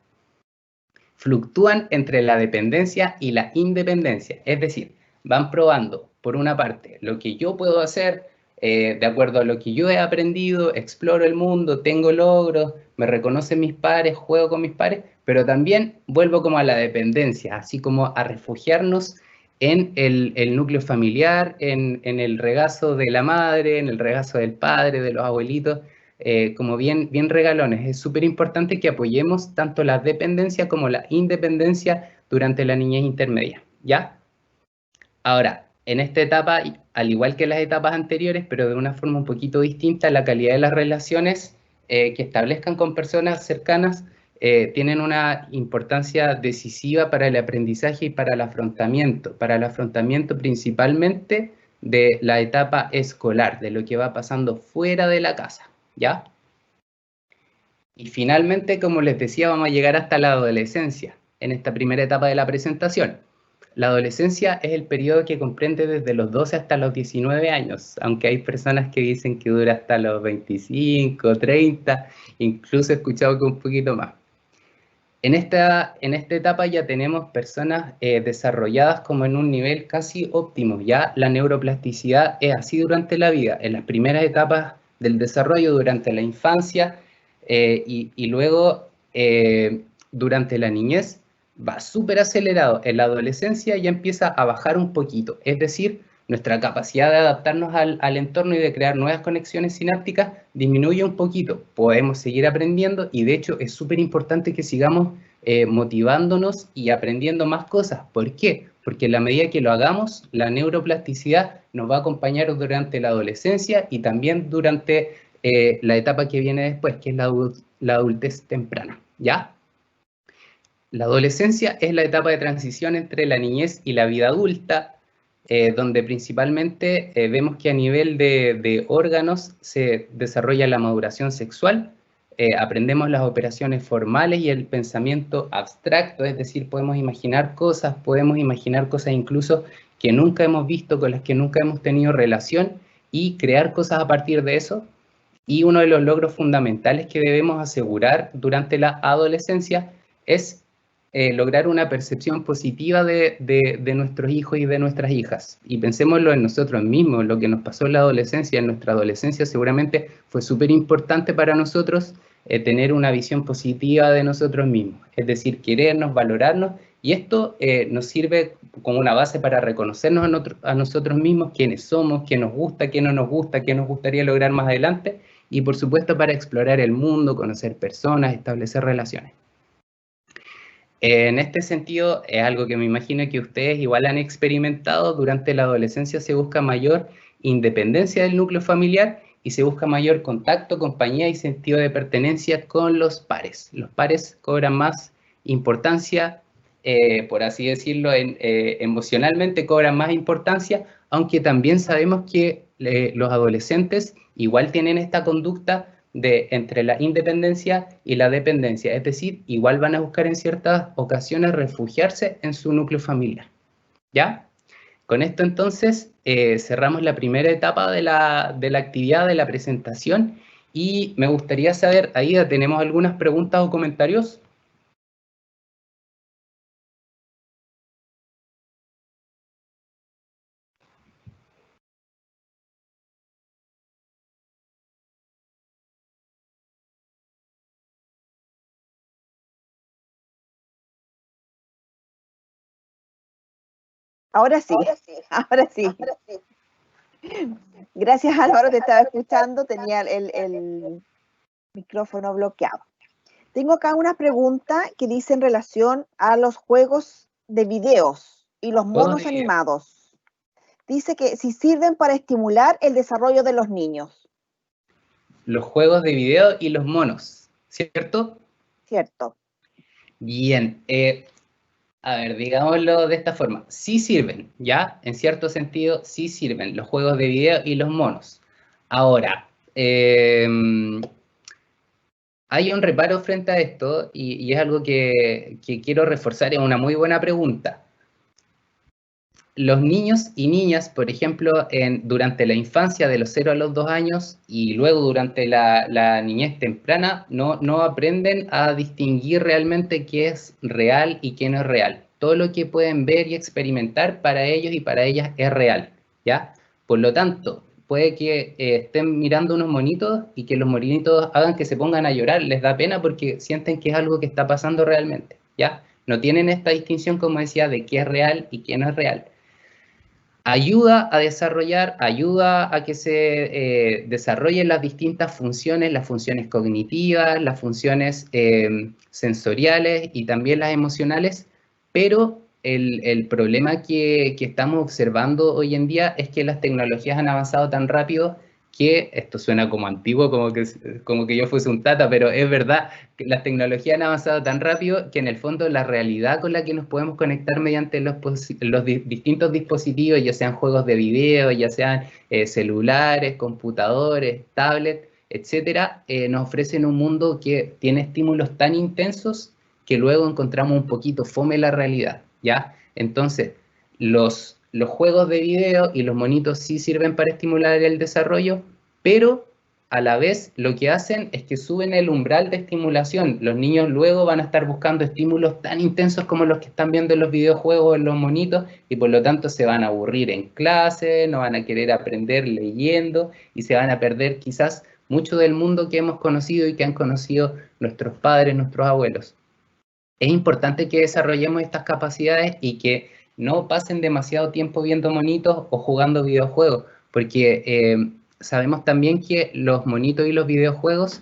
Fluctúan entre la dependencia y la independencia, es decir, van probando, por una parte, lo que yo puedo hacer de acuerdo a lo que yo he aprendido, exploro el mundo, tengo logros, me reconocen mis pares, juego con mis pares, pero también vuelvo como a la dependencia, así como a refugiarnos en el núcleo familiar, en el regazo de la madre, en el regazo del padre, de los abuelitos, como bien regalones. Es súper importante que apoyemos tanto la dependencia como la independencia durante la niñez intermedia, ¿ya? Ahora, en esta etapa, al igual que las etapas anteriores, pero de una forma un poquito distinta, la calidad de las relaciones que establezcan con personas cercanas tienen una importancia decisiva para el aprendizaje y para el afrontamiento principalmente de la etapa escolar, de lo que va pasando fuera de la casa, ¿ya? Y finalmente, como les decía, vamos a llegar hasta la adolescencia, en esta primera etapa de la presentación. La adolescencia es el periodo que comprende desde los 12 hasta los 19 años, aunque hay personas que dicen que dura hasta los 25, 30, incluso he escuchado que un poquito más. En esta etapa ya tenemos personas desarrolladas como en un nivel casi óptimo. Ya la neuroplasticidad es así durante la vida, en las primeras etapas del desarrollo, durante la infancia y luego durante la niñez va súper acelerado. En la adolescencia ya empieza a bajar un poquito, es decir, nuestra capacidad de adaptarnos al entorno y de crear nuevas conexiones sinápticas disminuye un poquito. Podemos seguir aprendiendo y de hecho es súper importante que sigamos motivándonos y aprendiendo más cosas. ¿Por qué? Porque en la medida que lo hagamos, la neuroplasticidad nos va a acompañar durante la adolescencia y también durante la etapa que viene después, que es la adultez temprana, ¿ya? La adolescencia es la etapa de transición entre la niñez y la vida adulta, donde principalmente vemos que a nivel de órganos se desarrolla la maduración sexual, aprendemos las operaciones formales y el pensamiento abstracto, es decir, podemos imaginar cosas incluso que nunca hemos visto, con las que nunca hemos tenido relación, y crear cosas a partir de eso. Y uno de los logros fundamentales que debemos asegurar durante la adolescencia es lograr una percepción positiva de nuestros hijos y de nuestras hijas. Y pensémoslo en nosotros mismos, lo que nos pasó en la adolescencia, en nuestra adolescencia seguramente fue súper importante para nosotros tener una visión positiva de nosotros mismos, es decir, querernos, valorarnos, y esto nos sirve como una base para reconocernos a nosotros mismos, quiénes somos, qué nos gusta, qué no nos gusta, qué nos gustaría lograr más adelante, y por supuesto para explorar el mundo, conocer personas, establecer relaciones. En este sentido, es algo que me imagino que ustedes igual han experimentado, durante la adolescencia se busca mayor independencia del núcleo familiar y se busca mayor contacto, compañía y sentido de pertenencia con los pares. Los pares cobran más importancia, por así decirlo, emocionalmente cobran más importancia, aunque también sabemos que los adolescentes igual tienen esta conducta entre la independencia y la dependencia, es decir, igual van a buscar en ciertas ocasiones refugiarse en su núcleo familiar, ¿ya? Con esto entonces cerramos la primera etapa de la actividad de la presentación y me gustaría saber, Aida, ¿tenemos algunas preguntas o comentarios? Ahora sí, ahora sí. Gracias, Álvaro, te estaba escuchando, tenía el micrófono bloqueado. Tengo acá una pregunta que dice en relación a los juegos de videos y los monos animados. Dice que si sirven para estimular el desarrollo de los niños. Los juegos de video y los monos, ¿cierto? Cierto. Bien, a ver, digámoslo de esta forma. Sí sirven, ¿ya? En cierto sentido, sí sirven los juegos de video y los monos. Ahora, hay un reparo frente a esto y es algo que quiero reforzar, es una muy buena pregunta. Los niños y niñas, por ejemplo, durante la infancia de los 0 a los 2 años y luego durante la niñez temprana, no aprenden a distinguir realmente qué es real y qué no es real. Todo lo que pueden ver y experimentar para ellos y para ellas es real, ¿ya? Por lo tanto, puede que estén mirando unos monitos y que los monitos hagan que se pongan a llorar, les da pena porque sienten que es algo que está pasando realmente, ¿ya? No tienen esta distinción, como decía, de qué es real y qué no es real. Ayuda a desarrollar, ayuda a que se desarrollen las distintas funciones, las funciones cognitivas, las funciones sensoriales y también las emocionales, pero el problema que estamos observando hoy en día es que las tecnologías han avanzado tan rápido que, esto suena como antiguo, como que yo fuese un tata, pero es verdad, que las tecnologías han avanzado tan rápido que en el fondo la realidad con la que nos podemos conectar mediante los distintos dispositivos, ya sean juegos de video, ya sean celulares, computadores, tablets, etcétera, nos ofrecen un mundo que tiene estímulos tan intensos que luego encontramos un poquito fome la realidad, ¿ya? Entonces, los juegos de video y los monitos sí sirven para estimular el desarrollo, pero a la vez lo que hacen es que suben el umbral de estimulación. Los niños luego van a estar buscando estímulos tan intensos como los que están viendo en los videojuegos o en los monitos y por lo tanto se van a aburrir en clase, no van a querer aprender leyendo y se van a perder quizás mucho del mundo que hemos conocido y que han conocido nuestros padres, nuestros abuelos. Es importante que desarrollemos estas capacidades y que no pasen demasiado tiempo viendo monitos o jugando videojuegos, porque sabemos también que los monitos y los videojuegos,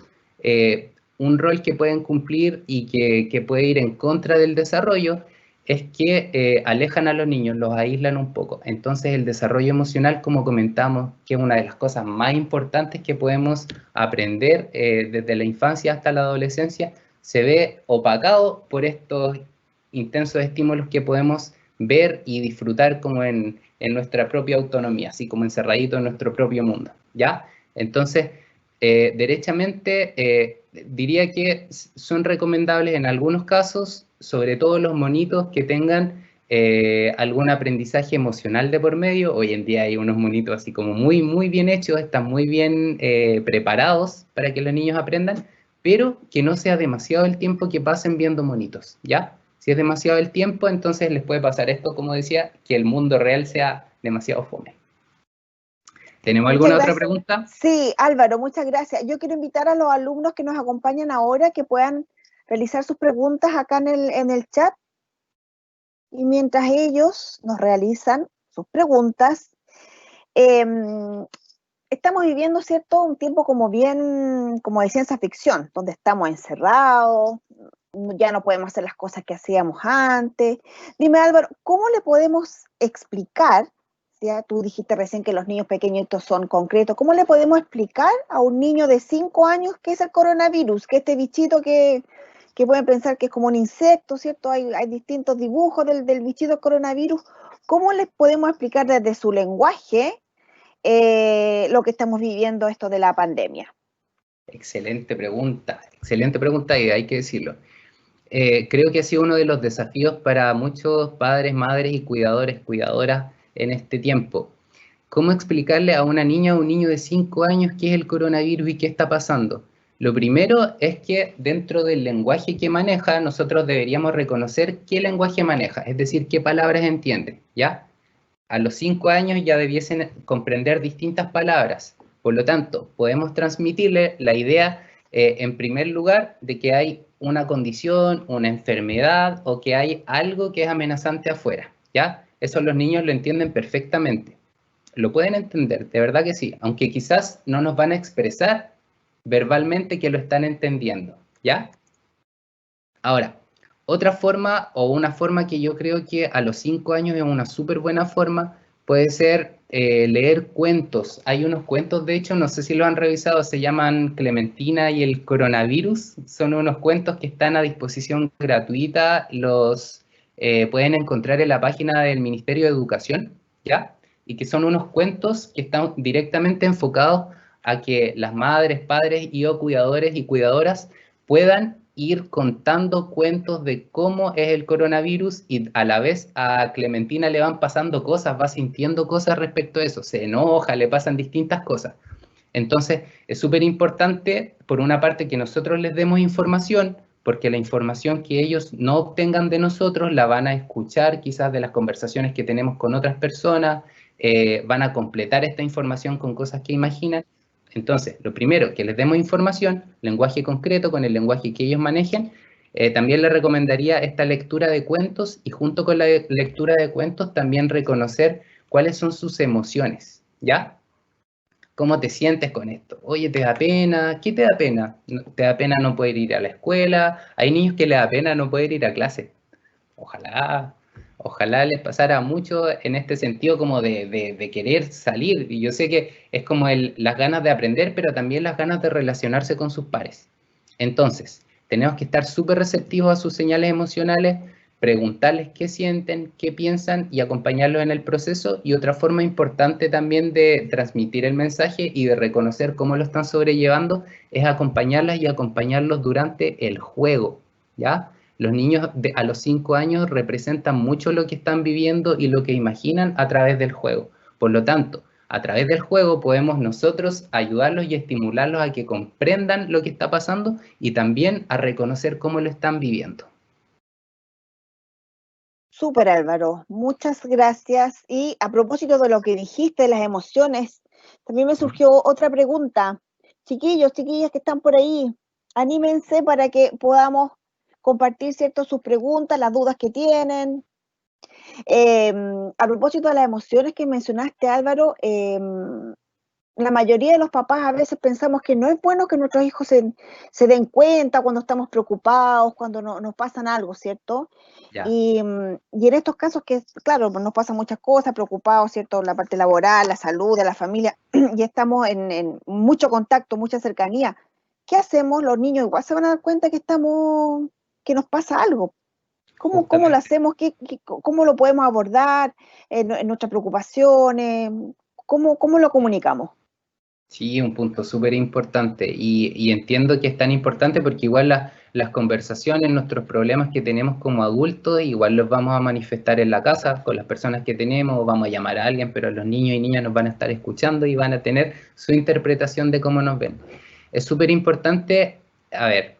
un rol que pueden cumplir y que puede ir en contra del desarrollo, es que alejan a los niños, los aíslan un poco. Entonces el desarrollo emocional, como comentamos, que es una de las cosas más importantes que podemos aprender desde la infancia hasta la adolescencia, se ve opacado por estos intensos estímulos que podemos ver y disfrutar como en nuestra propia autonomía, así como encerradito en nuestro propio mundo, ¿ya? Entonces, derechamente, diría que son recomendables en algunos casos, sobre todo los monitos que tengan algún aprendizaje emocional de por medio. Hoy en día hay unos monitos así como muy bien hechos, están muy bien preparados para que los niños aprendan, pero que no sea demasiado el tiempo que pasen viendo monitos, ¿ya? Si es demasiado el tiempo, entonces les puede pasar esto, como decía, que el mundo real sea demasiado fome. ¿Tenemos alguna otra pregunta? Sí, Álvaro, muchas gracias. Yo quiero invitar a los alumnos que nos acompañan ahora que puedan realizar sus preguntas acá en el chat. Y mientras ellos nos realizan sus preguntas, estamos viviendo, ¿cierto?, un tiempo como bien, como de ciencia ficción, donde estamos encerrados, ya no podemos hacer las cosas que hacíamos antes. Dime, Álvaro, ¿cómo le podemos explicar, ya tú dijiste recién que los niños pequeñitos son concretos, ¿cómo le podemos explicar a un niño de 5 años qué es el coronavirus, que este bichito que pueden pensar que es como un insecto, ¿cierto? Hay distintos dibujos del bichito coronavirus. ¿Cómo les podemos explicar desde su lenguaje lo que estamos viviendo esto de la pandemia? Excelente pregunta y hay que decirlo. Creo que ha sido uno de los desafíos para muchos padres, madres y cuidadoras en este tiempo. ¿Cómo explicarle a una niña o un niño de 5 años qué es el coronavirus y qué está pasando? Lo primero es que dentro del lenguaje que maneja, nosotros deberíamos reconocer qué lenguaje maneja, es decir, qué palabras entiende, ¿ya? A los 5 años ya debiesen comprender distintas palabras. Por lo tanto, podemos transmitirle la idea, en primer lugar, de que hay una condición, una enfermedad o que hay algo que es amenazante afuera, ¿ya? eso los niños lo entienden perfectamente. Lo pueden entender, de verdad que sí, aunque quizás no nos van a expresar verbalmente que lo están entendiendo, ¿ya? Ahora, otra forma o una forma que yo creo que a los 5 años es una súper buena forma puede ser leer cuentos. Hay unos cuentos, de hecho, no sé si lo han revisado, se llaman Clementina y el coronavirus. Son unos cuentos que están a disposición gratuita, los pueden encontrar en la página del Ministerio de Educación, ¿ya? Y que son unos cuentos que están directamente enfocados a que las madres, padres y o cuidadores y cuidadoras puedan ir contando cuentos de cómo es el coronavirus y a la vez a Clementina le van pasando cosas, va sintiendo cosas respecto a eso, se enoja, le pasan distintas cosas. Entonces, es súper importante, por una parte, que nosotros les demos información, porque la información que ellos no obtengan de nosotros la van a escuchar quizás de las conversaciones que tenemos con otras personas, van a completar esta información con cosas que imaginan. Entonces, lo primero, que les demos información, lenguaje concreto con el lenguaje que ellos manejen. También les recomendaría esta lectura de cuentos y junto con la lectura de cuentos también reconocer cuáles son sus emociones, ¿ya? ¿Cómo te sientes con esto? Oye, ¿te da pena? ¿Qué te da pena? ¿Te da pena no poder ir a la escuela? Hay niños que les da pena no poder ir a clase. Ojalá les pasara mucho en este sentido como de querer salir. Y yo sé que es como las ganas de aprender, pero también las ganas de relacionarse con sus pares. Entonces, tenemos que estar súper receptivos a sus señales emocionales, preguntarles qué sienten, qué piensan y acompañarlos en el proceso. Y otra forma importante también de transmitir el mensaje y de reconocer cómo lo están sobrellevando es acompañarlas y acompañarlos durante el juego, ¿ya? Los niños a los 5 años representan mucho lo que están viviendo y lo que imaginan a través del juego. Por lo tanto, a través del juego podemos nosotros ayudarlos y estimularlos a que comprendan lo que está pasando y también a reconocer cómo lo están viviendo. Súper, Álvaro, muchas gracias. Y a propósito de lo que dijiste, las emociones, también me surgió otra pregunta. Chiquillos, chiquillas que están por ahí, anímense para que podamos compartir, ¿cierto?, sus preguntas, las dudas que tienen. A propósito de las emociones que mencionaste, Álvaro, la mayoría de los papás a veces pensamos que no es bueno que nuestros hijos se den cuenta cuando estamos preocupados, cuando nos pasan algo, ¿cierto? Y en estos casos que, claro, nos pasan muchas cosas, preocupados, ¿cierto? La parte laboral, la salud de la familia, y estamos en mucho contacto, mucha cercanía. ¿Qué hacemos? Los niños igual se van a dar cuenta que nos pasa algo. ¿Cómo lo hacemos? ¿Cómo lo podemos abordar en nuestras preocupaciones? ¿Cómo lo comunicamos? Sí, un punto súper importante y entiendo que es tan importante porque igual las conversaciones, nuestros problemas que tenemos como adultos, igual los vamos a manifestar en la casa con las personas que tenemos, o vamos a llamar a alguien, pero los niños y niñas nos van a estar escuchando y van a tener su interpretación de cómo nos ven. Es súper importante, a ver,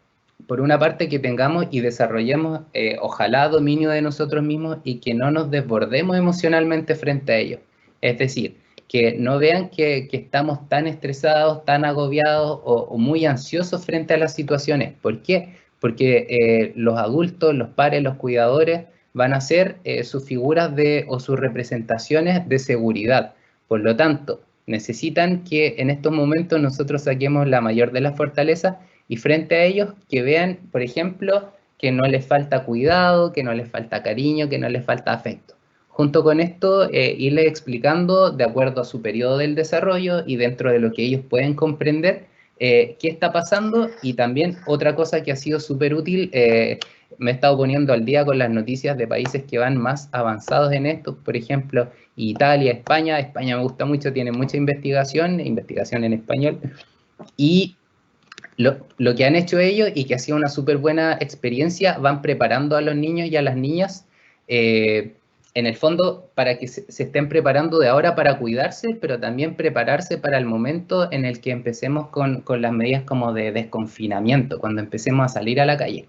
por una parte que tengamos y desarrollemos, ojalá, dominio de nosotros mismos y que no nos desbordemos emocionalmente frente a ellos. Es decir, que no vean que estamos tan estresados, tan agobiados o muy ansiosos frente a las situaciones. ¿Por qué? Porque los adultos, los padres, los cuidadores van a ser sus figuras o sus representaciones de seguridad. Por lo tanto, necesitan que en estos momentos nosotros saquemos la mayor de las fortalezas y frente a ellos que vean, por ejemplo, que no les falta cuidado, que no les falta cariño, que no les falta afecto. Junto con esto, irles explicando de acuerdo a su periodo del desarrollo y dentro de lo que ellos pueden comprender qué está pasando. Y también otra cosa que ha sido súper útil, me he estado poniendo al día con las noticias de países que van más avanzados en esto, por ejemplo, Italia, España. España me gusta mucho, tiene mucha investigación en español. Y lo que han hecho ellos y que ha sido una súper buena experiencia, van preparando a los niños y a las niñas en el fondo para que se estén preparando de ahora para cuidarse, pero también prepararse para el momento en el que empecemos con las medidas como de desconfinamiento, cuando empecemos a salir a la calle.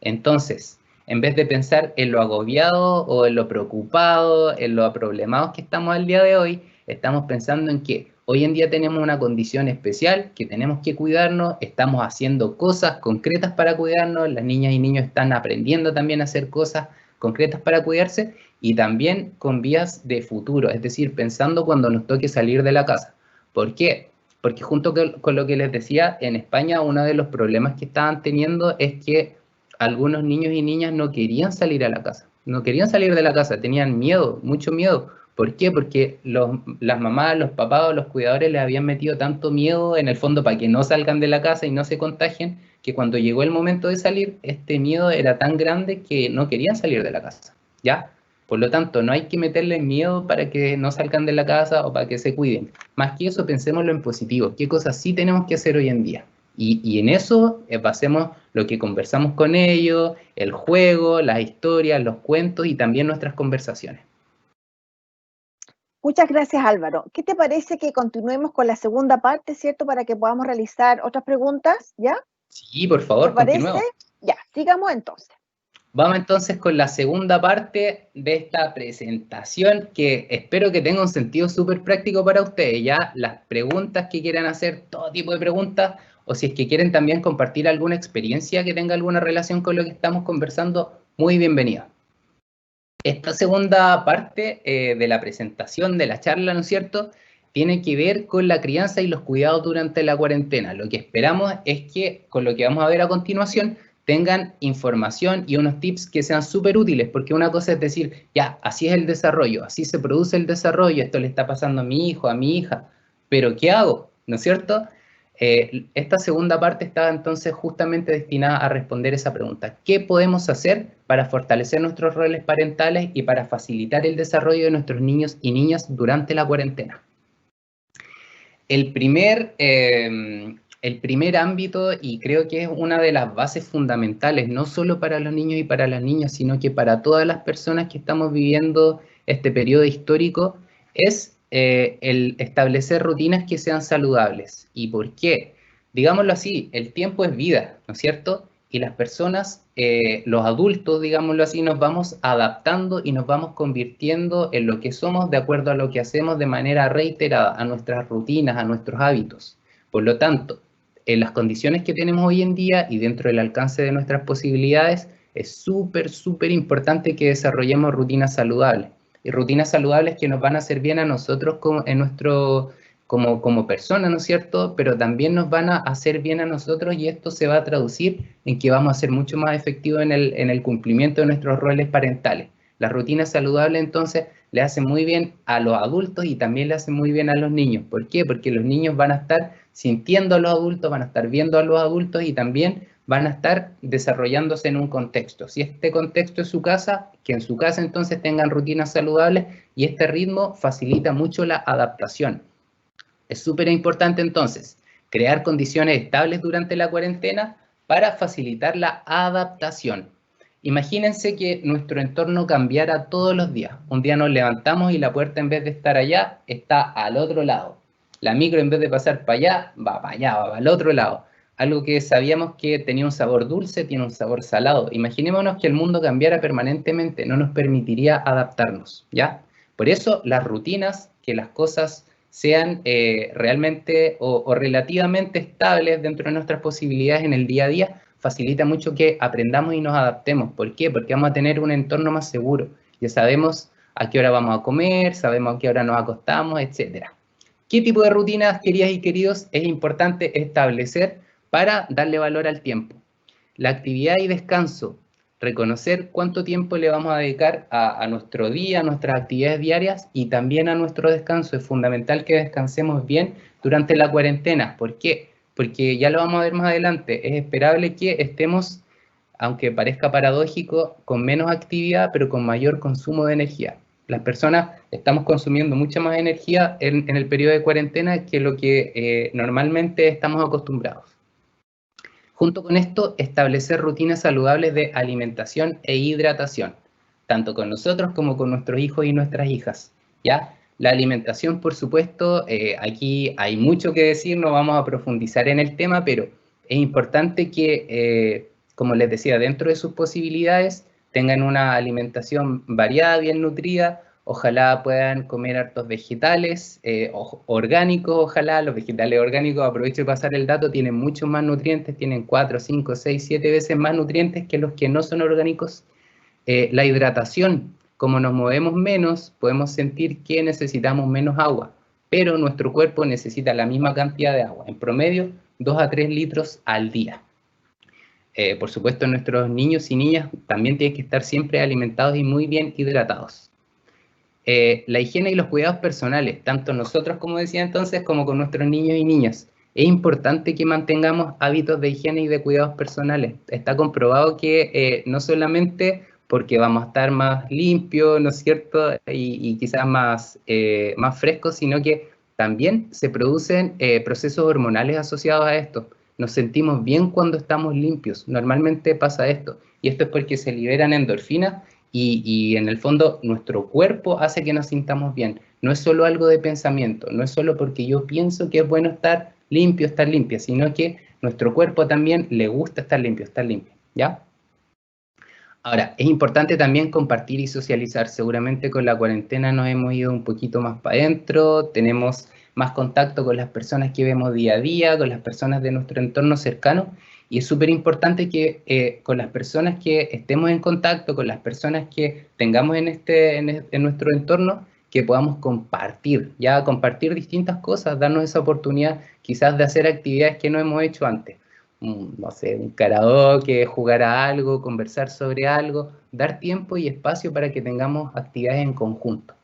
Entonces, en vez de pensar en lo agobiado o en lo preocupado, en lo problemados que estamos al día de hoy, estamos pensando en que hoy en día tenemos una condición especial, que tenemos que cuidarnos, estamos haciendo cosas concretas para cuidarnos, las niñas y niños están aprendiendo también a hacer cosas concretas para cuidarse y también con vías de futuro, es decir, pensando cuando nos toque salir de la casa. ¿Por qué? Porque junto con lo que les decía, en España uno de los problemas que estaban teniendo es que algunos niños y niñas no querían salir a la casa, no querían salir de la casa, tenían miedo, mucho miedo. ¿Por qué? Porque las mamás, los papás o los cuidadores les habían metido tanto miedo en el fondo para que no salgan de la casa y no se contagien, que cuando llegó el momento de salir, este miedo era tan grande que no querían salir de la casa, ¿ya? Por lo tanto, no hay que meterle miedo para que no salgan de la casa o para que se cuiden. Más que eso, pensémoslo en positivo. ¿Qué cosas sí tenemos que hacer hoy en día? Y en eso basemos lo que conversamos con ellos, el juego, las historias, los cuentos y también nuestras conversaciones. Muchas gracias, Álvaro. ¿Qué te parece que continuemos con la segunda parte, cierto, para que podamos realizar otras preguntas, ¿ya? Sí, por favor, ¿Te parece? continuemos. Ya, sigamos entonces. Vamos entonces con la segunda parte de esta presentación que espero que tenga un sentido súper práctico para ustedes. Ya las preguntas que quieran hacer, todo tipo de preguntas, o si es que quieren también compartir alguna experiencia que tenga alguna relación con lo que estamos conversando, muy bienvenida. Esta segunda parte de la presentación, de la charla, ¿no es cierto?, tiene que ver con la crianza y los cuidados durante la cuarentena. Lo que esperamos es que, con lo que vamos a ver a continuación, tengan información y unos tips que sean súper útiles, porque una cosa es decir, ya, así es el desarrollo, así se produce el desarrollo, esto le está pasando a mi hijo, a mi hija, pero ¿qué hago?, ¿no es cierto? Esta segunda parte está entonces justamente destinada a responder esa pregunta. ¿Qué podemos hacer para fortalecer nuestros roles parentales y para facilitar el desarrollo de nuestros niños y niñas durante la cuarentena? El primer ámbito, y creo que es una de las bases fundamentales, no solo para los niños y para las niñas, sino que para todas las personas que estamos viviendo este periodo histórico, es el establecer rutinas que sean saludables. ¿Y por qué? Digámoslo así, el tiempo es vida, ¿no es cierto? Y las personas, los adultos, digámoslo así, nos vamos adaptando y nos vamos convirtiendo en lo que somos de acuerdo a lo que hacemos de manera reiterada, a nuestras rutinas, a nuestros hábitos. Por lo tanto, en las condiciones que tenemos hoy en día y dentro del alcance de nuestras posibilidades, es súper, súper importante que desarrollemos rutinas saludables. Y rutinas saludables que nos van a hacer bien a nosotros como personas, ¿no es cierto? Pero también nos van a hacer bien a nosotros y esto se va a traducir en que vamos a ser mucho más efectivos en el cumplimiento de nuestros roles parentales. Las rutinas saludables entonces le hacen muy bien a los adultos y también le hacen muy bien a los niños. ¿Por qué? Porque los niños van a estar sintiendo a los adultos, van a estar viendo a los adultos y también van a estar desarrollándose en un contexto. Si este contexto es su casa, que en su casa entonces tengan rutinas saludables y este ritmo facilita mucho la adaptación. Es súper importante entonces crear condiciones estables durante la cuarentena para facilitar la adaptación. Imagínense que nuestro entorno cambiara todos los días. Un día nos levantamos y la puerta en vez de estar allá está al otro lado. La micro en vez de pasar para allá, va para allá, va al otro lado. Algo que sabíamos que tenía un sabor dulce, tiene un sabor salado. Imaginémonos que el mundo cambiara permanentemente, no nos permitiría adaptarnos, ¿ya? Por eso las rutinas, que las cosas sean realmente o relativamente estables dentro de nuestras posibilidades en el día a día, facilita mucho que aprendamos y nos adaptemos. ¿Por qué? Porque vamos a tener un entorno más seguro. Ya sabemos a qué hora vamos a comer, sabemos a qué hora nos acostamos, etc. ¿Qué tipo de rutinas, queridas y queridos, es importante establecer para darle valor al tiempo? La actividad y descanso. Reconocer cuánto tiempo le vamos a dedicar a nuestro día, a nuestras actividades diarias y también a nuestro descanso. Es fundamental que descansemos bien durante la cuarentena. ¿Por qué? Porque ya lo vamos a ver más adelante. Es esperable que estemos, aunque parezca paradójico, con menos actividad, pero con mayor consumo de energía. Las personas estamos consumiendo mucha más energía en el periodo de cuarentena que lo que normalmente estamos acostumbrados. Junto con esto, establecer rutinas saludables de alimentación e hidratación, tanto con nosotros como con nuestros hijos y nuestras hijas, ¿ya? La alimentación, por supuesto, aquí hay mucho que decir, no vamos a profundizar en el tema, pero es importante que, como les decía, dentro de sus posibilidades, tengan una alimentación variada, bien nutrida. Ojalá puedan comer hartos vegetales orgánicos, ojalá los vegetales orgánicos, aprovecho de pasar el dato, tienen muchos más nutrientes, tienen 4, 5, 6, 7 veces más nutrientes que los que no son orgánicos. La hidratación, como nos movemos menos, podemos sentir que necesitamos menos agua, pero nuestro cuerpo necesita la misma cantidad de agua, en promedio 2 a 3 litros al día. Por supuesto, nuestros niños y niñas también tienen que estar siempre alimentados y muy bien hidratados. La higiene y los cuidados personales, tanto nosotros, como decía entonces, como con nuestros niños y niñas. Es importante que mantengamos hábitos de higiene y de cuidados personales. Está comprobado que no solamente porque vamos a estar más limpios, ¿no es cierto? Y quizás más frescos, sino que también se producen procesos hormonales asociados a esto. Nos sentimos bien cuando estamos limpios. Normalmente pasa esto. Y esto es porque se liberan endorfinas y en el fondo nuestro cuerpo hace que nos sintamos bien. No es solo algo de pensamiento, no es solo porque yo pienso que es bueno estar limpio, estar limpia, sino que nuestro cuerpo también le gusta estar limpio, ¿ya? Ahora, es importante también compartir y socializar. Seguramente con la cuarentena nos hemos ido un poquito más para adentro, tenemos más contacto con las personas que vemos día a día, con las personas de nuestro entorno cercano, y es súper importante que con las personas que estemos en contacto, con las personas que tengamos en nuestro entorno, que podamos compartir, ya compartir distintas cosas, darnos esa oportunidad quizás de hacer actividades que no hemos hecho antes. No sé, un karaoke, jugar a algo, conversar sobre algo, dar tiempo y espacio para que tengamos actividades en conjunto.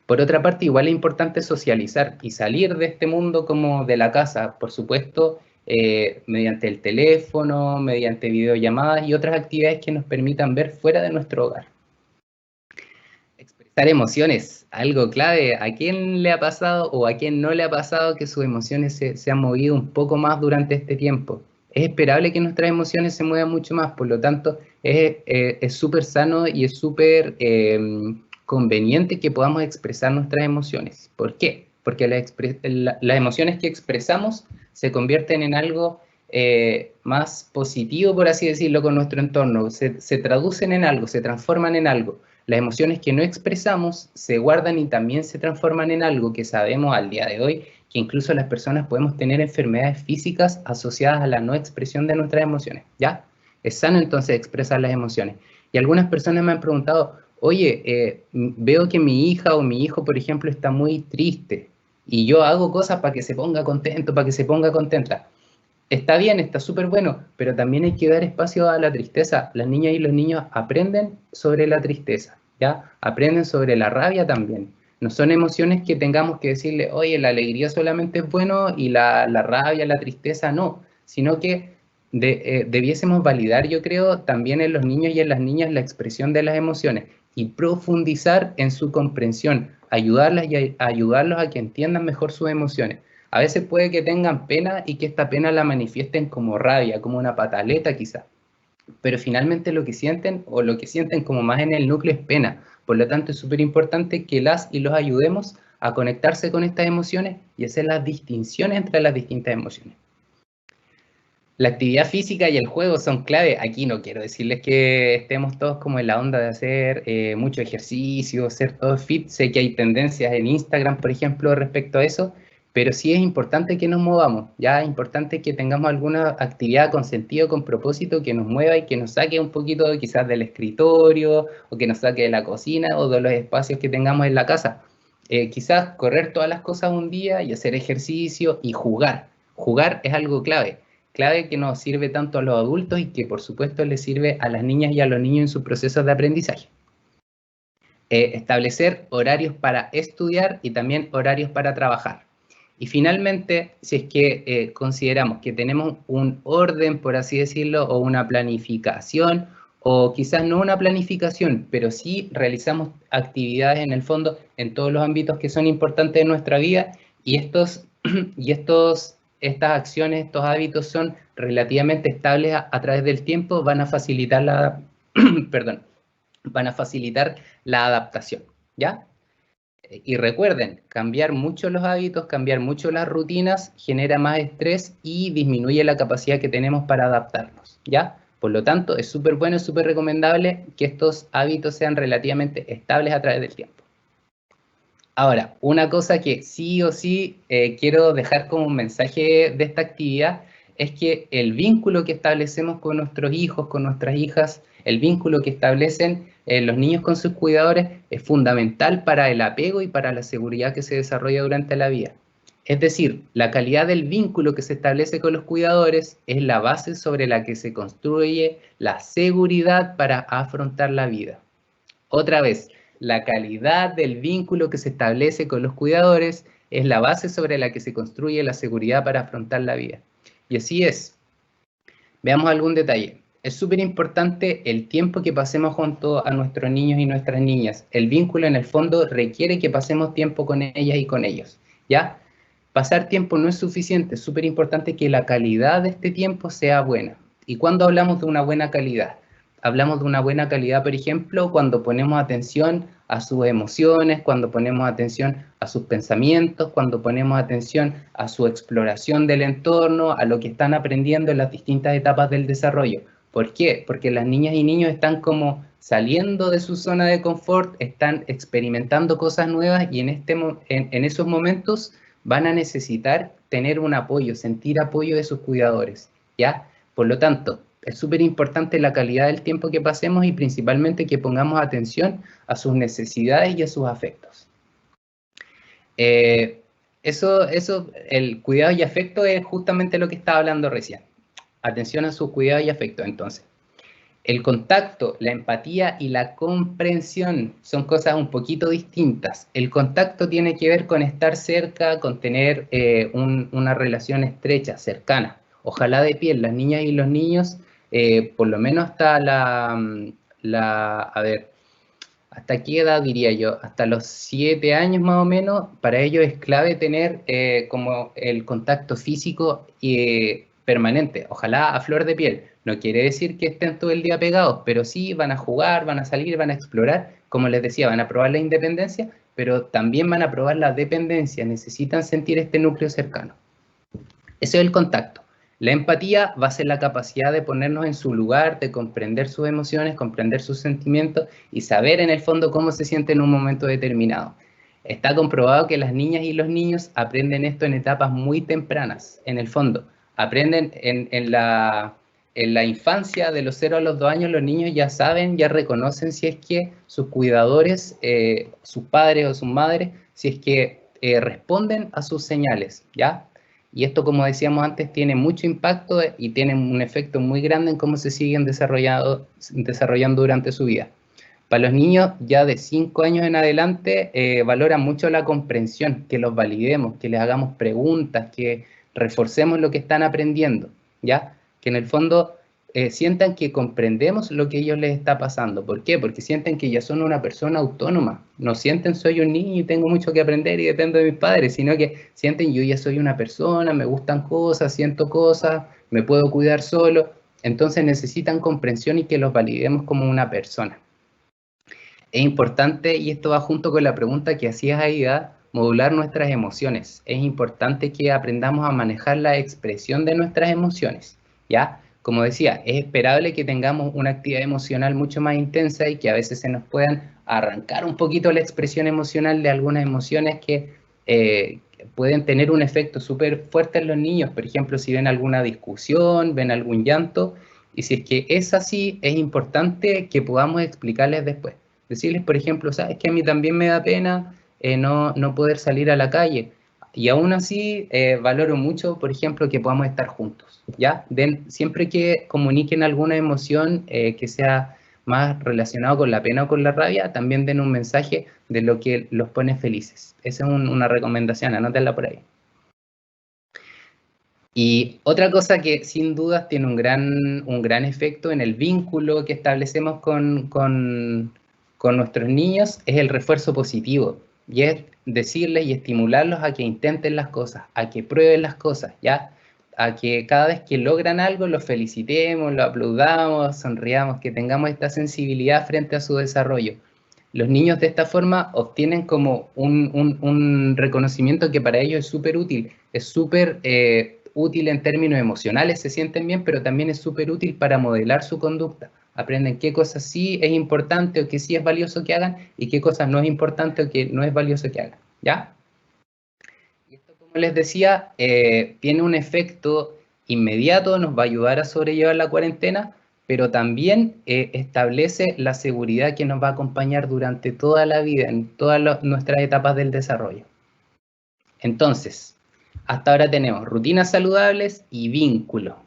Por otra parte, igual es importante socializar y salir de este mundo como de la casa, por supuesto, mediante el teléfono, mediante videollamadas y otras actividades que nos permitan ver fuera de nuestro hogar. Expresar emociones, algo clave. ¿A quién le ha pasado o a quién no le ha pasado que sus emociones se han movido un poco más durante este tiempo? Es esperable que nuestras emociones se muevan mucho más, por lo tanto, es súper sano y es súper conveniente que podamos expresar nuestras emociones. ¿Por qué? Porque las emociones que expresamos se convierten en algo más positivo, por así decirlo, con nuestro entorno. Se traducen en algo, se transforman en algo. Las emociones que no expresamos se guardan y también se transforman en algo que sabemos al día de hoy, que incluso las personas podemos tener enfermedades físicas asociadas a la no expresión de nuestras emociones, ¿ya? Es sano entonces expresar las emociones. Y algunas personas me han preguntado, oye, veo que mi hija o mi hijo, por ejemplo, está muy triste y yo hago cosas para que se ponga contento, para que se ponga contenta. Está bien, está súper bueno, pero también hay que dar espacio a la tristeza. Las niñas y los niños aprenden sobre la tristeza, ¿ya? Aprenden sobre la rabia también. No son emociones que tengamos que decirle, oye, la alegría solamente es bueno y la rabia, la tristeza no, sino que debiésemos validar, yo creo, también en los niños y en las niñas la expresión de las emociones y profundizar en su comprensión, ayudarlas y ayudarlos a que entiendan mejor sus emociones. A veces puede que tengan pena y que esta pena la manifiesten como rabia, como una pataleta quizás. Pero finalmente lo que sienten o lo que sienten como más en el núcleo es pena. Por lo tanto es súper importante que las y los ayudemos a conectarse con estas emociones y hacer las distinciones entre las distintas emociones. La actividad física y el juego son clave. Aquí no quiero decirles que estemos todos como en la onda de hacer mucho ejercicio, ser todos fit. Sé que hay tendencias en Instagram, por ejemplo, respecto a eso, pero sí es importante que nos movamos. Ya es importante que tengamos alguna actividad con sentido, con propósito, que nos mueva y que nos saque un poquito quizás del escritorio, o que nos saque de la cocina o de los espacios que tengamos en la casa. Quizás correr todas las cosas un día y hacer ejercicio y jugar. Jugar es algo clave que nos sirve tanto a los adultos y que por supuesto les sirve a las niñas y a los niños en sus procesos de aprendizaje. Establecer horarios para estudiar y también horarios para trabajar. Y finalmente, si es que consideramos que tenemos un orden, por así decirlo, o una planificación, o quizás no una planificación, pero sí realizamos actividades en el fondo en todos los ámbitos que son importantes en nuestra vida, y estas acciones, estos hábitos son relativamente estables a través del tiempo, van a facilitar la, van a facilitar la adaptación, ¿ya? Y recuerden, cambiar mucho los hábitos, cambiar mucho las rutinas, genera más estrés y disminuye la capacidad que tenemos para adaptarnos, ¿ya? Por lo tanto, es súper bueno, es súper recomendable que estos hábitos sean relativamente estables a través del tiempo. Ahora, una cosa que sí o sí quiero dejar como un mensaje de esta actividad es que el vínculo que establecemos con nuestros hijos, con nuestras hijas, el vínculo que establecen los niños con sus cuidadores es fundamental para el apego y para la seguridad que se desarrolla durante la vida. Es decir, la calidad del vínculo que se establece con los cuidadores es la base sobre la que se construye la seguridad para afrontar la vida. Otra vez, la calidad del vínculo que se establece con los cuidadores es la base sobre la que se construye la seguridad para afrontar la vida. Y así es. Veamos algún detalle. Es súper importante el tiempo que pasemos junto a nuestros niños y nuestras niñas. El vínculo en el fondo requiere que pasemos tiempo con ellas y con ellos, ¿ya? Pasar tiempo no es suficiente, es súper importante que la calidad de este tiempo sea buena. ¿Y cuándo hablamos de una buena calidad? Hablamos de una buena calidad, por ejemplo, cuando ponemos atención a sus emociones, cuando ponemos atención a sus pensamientos, cuando ponemos atención a su exploración del entorno, a lo que están aprendiendo en las distintas etapas del desarrollo. ¿Por qué? Porque las niñas y niños están como saliendo de su zona de confort, están experimentando cosas nuevas y en esos momentos van a necesitar tener un apoyo, sentir apoyo de sus cuidadores, ¿ya? Por lo tanto, es súper importante la calidad del tiempo que pasemos y principalmente que pongamos atención a sus necesidades y a sus afectos. El cuidado y afecto es justamente lo que estaba hablando recién. Atención a sus cuidados y afectos, entonces. El contacto, la empatía y la comprensión son cosas un poquito distintas. El contacto tiene que ver con estar cerca, con tener una relación estrecha, cercana. Ojalá de piel, las niñas y los niños, por lo menos hasta ¿hasta qué edad diría yo? Hasta los 7 años más o menos, para ellos es clave tener como el contacto físico permanente, ojalá a flor de piel. No quiere decir que estén todo el día pegados, pero sí van a jugar, van a salir, van a explorar. Como les decía, van a probar la independencia, pero también van a probar la dependencia. Necesitan sentir este núcleo cercano. Eso es el contacto. La empatía va a ser la capacidad de ponernos en su lugar, de comprender sus emociones, comprender sus sentimientos y saber en el fondo cómo se siente en un momento determinado. Está comprobado que las niñas y los niños aprenden esto en etapas muy tempranas, en el fondo. Aprenden en la infancia, de los 0 a los 2 años, los niños ya saben, ya reconocen si es que sus cuidadores, sus padres o sus madres, si es que responden a sus señales, ¿ya? Y esto, como decíamos antes, tiene mucho impacto y tiene un efecto muy grande en cómo se siguen desarrollando durante su vida. Para los niños ya de 5 años en adelante, valoran mucho la comprensión, que los validemos, que les hagamos preguntas, que reforcemos lo que están aprendiendo, ¿ya? Que en el fondo sientan que comprendemos lo que a ellos les está pasando. ¿Por qué? Porque sienten que ya son una persona autónoma. No sienten soy un niño y tengo mucho que aprender y dependo de mis padres, sino que sienten yo ya soy una persona, me gustan cosas, siento cosas, me puedo cuidar solo. Entonces necesitan comprensión y que los validemos como una persona. Es importante, y esto va junto con la pregunta que hacías, Aida, modular nuestras emociones. Es importante que aprendamos a manejar la expresión de nuestras emociones, ¿ya? Como decía, es esperable que tengamos una actividad emocional mucho más intensa y que a veces se nos puedan arrancar un poquito la expresión emocional de algunas emociones que pueden tener un efecto súper fuerte en los niños. Por ejemplo, si ven alguna discusión, ven algún llanto, y si es que es así, es importante que podamos explicarles después. Decirles, por ejemplo, sabes que a mí también me da pena no poder salir a la calle. Y aún así valoro mucho, por ejemplo, que podamos estar juntos, ¿ya? Siempre que comuniquen alguna emoción que sea más relacionado con la pena o con la rabia, también den un mensaje de lo que los pone felices. Esa es una recomendación, anótenla por ahí. Y otra cosa que sin dudas tiene un gran efecto en el vínculo que establecemos con nuestros niños es el refuerzo positivo. Y es decirles y estimularlos a que intenten las cosas, a que prueben las cosas, ¿ya? A que cada vez que logran algo los felicitemos, lo aplaudamos, sonriamos, que tengamos esta sensibilidad frente a su desarrollo. Los niños de esta forma obtienen como un reconocimiento que para ellos es súper útil, es súper útil en términos emocionales, se sienten bien, pero también es súper útil para modelar su conducta. Aprenden qué cosas sí es importante o que sí es valioso que hagan y qué cosas no es importante o que no es valioso que hagan, ¿ya? Y esto, como les decía, tiene un efecto inmediato, nos va a ayudar a sobrellevar la cuarentena, pero también establece la seguridad que nos va a acompañar durante toda la vida, en todas nuestras etapas del desarrollo. Entonces, hasta ahora tenemos rutinas saludables y vínculo.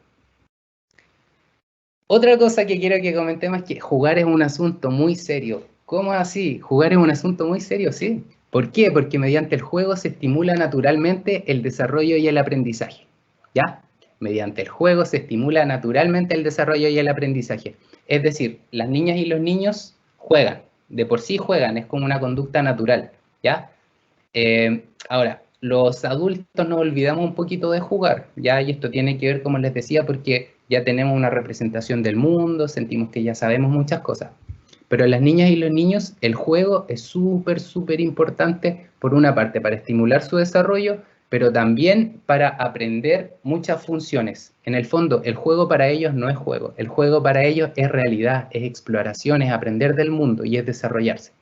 Otra cosa que quiero que comentemos es que jugar es un asunto muy serio. ¿Cómo así? ¿Jugar es un asunto muy serio? Sí. ¿Por qué? Porque mediante el juego se estimula naturalmente el desarrollo y el aprendizaje. ¿Ya? Mediante el juego se estimula naturalmente el desarrollo y el aprendizaje. Es decir, las niñas y los niños juegan. De por sí juegan, es como una conducta natural. ¿Ya? Ahora, los adultos nos olvidamos un poquito de jugar, ¿ya? Y esto tiene que ver, como les decía, porque ya tenemos una representación del mundo, sentimos que ya sabemos muchas cosas. Pero las niñas y los niños, el juego es súper, súper importante, por una parte, para estimular su desarrollo, pero también para aprender muchas funciones. En el fondo, el juego para ellos no es juego, el juego para ellos es realidad, es exploración, es aprender del mundo y es desarrollarse.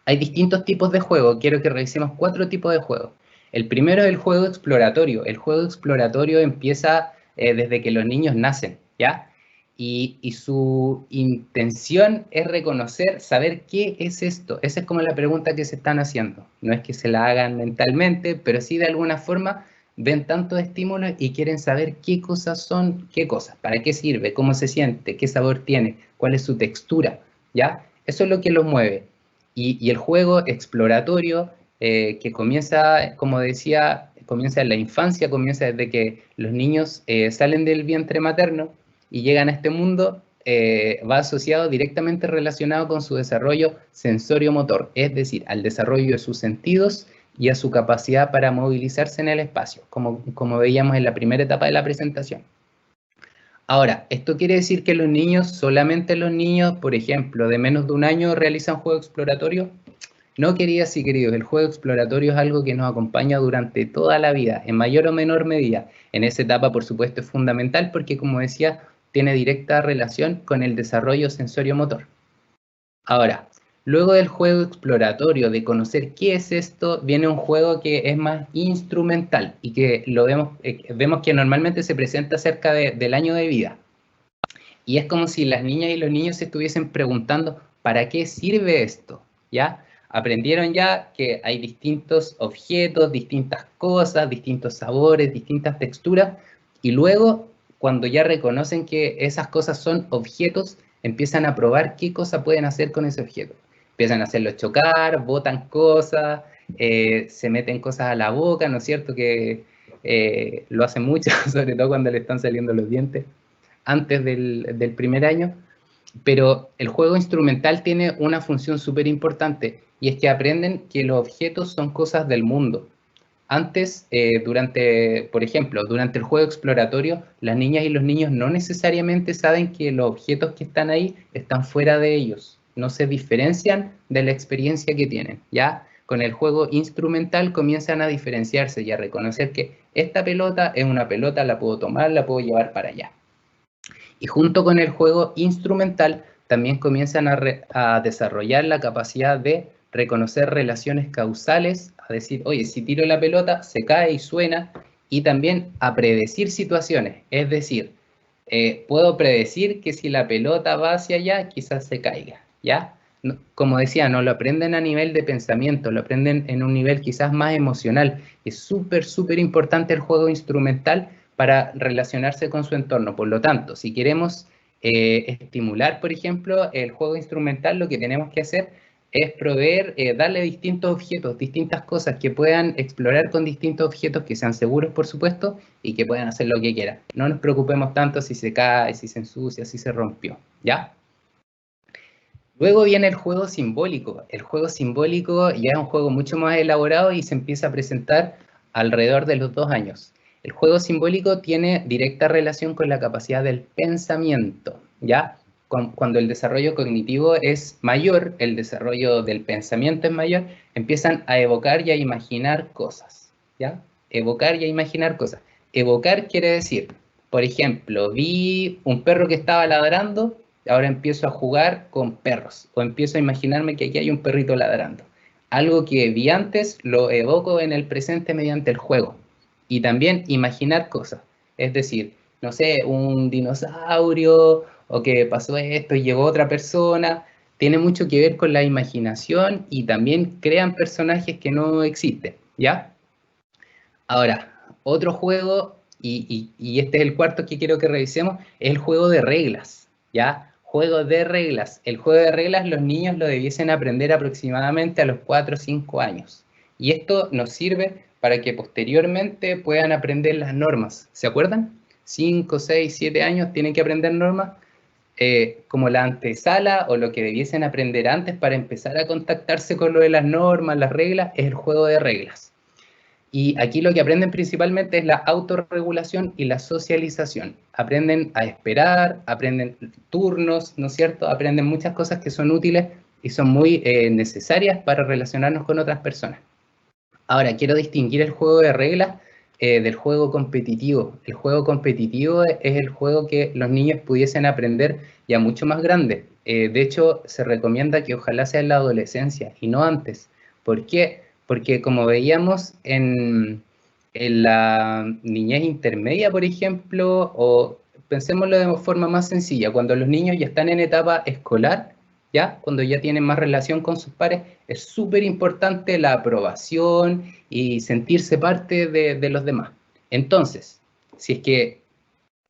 Hay distintos tipos de juego, quiero que revisemos 4 tipos de juego. El primero es el juego exploratorio. El juego exploratorio empieza desde que los niños nacen, ¿ya? Y su intención es reconocer, saber qué es esto. Esa es como la pregunta que se están haciendo. No es que se la hagan mentalmente, pero sí de alguna forma ven tantos estímulos y quieren saber qué cosas son, qué cosas, para qué sirve, cómo se siente, qué sabor tiene, cuál es su textura, ¿ya? Eso es lo que los mueve. Y el juego exploratorio, que comienza, como decía, comienza en la infancia, comienza desde que los niños salen del vientre materno y llegan a este mundo, va asociado directamente relacionado con su desarrollo sensorio-motor, es decir, al desarrollo de sus sentidos y a su capacidad para movilizarse en el espacio, como veíamos en la primera etapa de la presentación. Ahora, ¿esto quiere decir que los niños, solamente los niños, por ejemplo, de menos de un año realizan juego exploratorio? No, queridas y queridos, el juego exploratorio es algo que nos acompaña durante toda la vida, en mayor o menor medida. En esa etapa, por supuesto, es fundamental porque, como decía, tiene directa relación con el desarrollo sensorio-motor. Ahora, luego del juego exploratorio, de conocer qué es esto, viene un juego que es más instrumental y que lo vemos que normalmente se presenta cerca del año de vida. Y es como si las niñas y los niños se estuviesen preguntando, ¿para qué sirve esto? ¿Ya? Aprendieron ya que hay distintos objetos, distintas cosas, distintos sabores, distintas texturas, y luego, cuando ya reconocen que esas cosas son objetos, empiezan a probar qué cosa pueden hacer con ese objeto. Empiezan a hacerlo chocar, botan cosas, se meten cosas a la boca, ¿no es cierto? Que lo hacen mucho, sobre todo cuando le están saliendo los dientes antes del primer año, pero el juego instrumental tiene una función súper importante y es que aprenden que los objetos son cosas del mundo. Antes, por ejemplo, durante el juego exploratorio, las niñas y los niños no necesariamente saben que los objetos que están ahí están fuera de ellos, no se diferencian de la experiencia que tienen, ¿ya? Con el juego instrumental comienzan a diferenciarse y a reconocer que esta pelota es una pelota, la puedo tomar, la puedo llevar para allá. Y junto con el juego instrumental también comienzan a desarrollar la capacidad de reconocer relaciones causales, a decir, oye, si tiro la pelota, se cae y suena, y también a predecir situaciones, es decir, puedo predecir que si la pelota va hacia allá, quizás se caiga, ¿ya? Como decía, no lo aprenden a nivel de pensamiento, lo aprenden en un nivel quizás más emocional. Es súper, súper importante el juego instrumental para relacionarse con su entorno. Por lo tanto, si queremos estimular, por ejemplo, el juego instrumental, lo que tenemos que hacer es proveer, darle distintos objetos, distintas cosas que puedan explorar con distintos objetos que sean seguros, por supuesto, y que puedan hacer lo que quieran. No nos preocupemos tanto si se cae, si se ensucia, si se rompió, ¿ya? Luego viene el juego simbólico. El juego simbólico ya es un juego mucho más elaborado y se empieza a presentar alrededor de los 2 años. El juego simbólico tiene directa relación con la capacidad del pensamiento, ¿ya? Cuando el desarrollo cognitivo es mayor, el desarrollo del pensamiento es mayor, empiezan a evocar y a imaginar cosas, ¿ya? Evocar y a imaginar cosas. Evocar quiere decir, por ejemplo, vi un perro que estaba ladrando, ahora empiezo a jugar con perros, o empiezo a imaginarme que aquí hay un perrito ladrando. Algo que vi antes lo evoco en el presente mediante el juego. Y también imaginar cosas. Es decir, no sé, un dinosaurio o que pasó esto y llegó otra persona. Tiene mucho que ver con la imaginación y también crean personajes que no existen, ¿ya? Ahora, otro juego, y este es el cuarto que quiero que revisemos, es el juego de reglas, ¿ya? Juego de reglas. El juego de reglas los niños lo debiesen aprender aproximadamente a los 4 o 5 años. Y esto nos sirve para que posteriormente puedan aprender las normas. ¿Se acuerdan? 5, 6, 7 años tienen que aprender normas, como la antesala o lo que debiesen aprender antes para empezar a contactarse con lo de las normas, las reglas, es el juego de reglas. Y aquí lo que aprenden principalmente es la autorregulación y la socialización. Aprenden a esperar, aprenden turnos, ¿no es cierto? Aprenden muchas cosas que son útiles y son muy necesarias para relacionarnos con otras personas. Ahora, quiero distinguir el juego de reglas del juego competitivo. El juego competitivo es el juego que los niños pudiesen aprender ya mucho más grande. De hecho, se recomienda que ojalá sea en la adolescencia y no antes. ¿Por qué? Porque como veíamos en la niñez intermedia, por ejemplo, o pensémoslo de forma más sencilla, cuando los niños ya están en etapa escolar, ¿ya? Cuando ya tienen más relación con sus pares, es súper importante la aprobación y sentirse parte de los demás. Entonces, si es que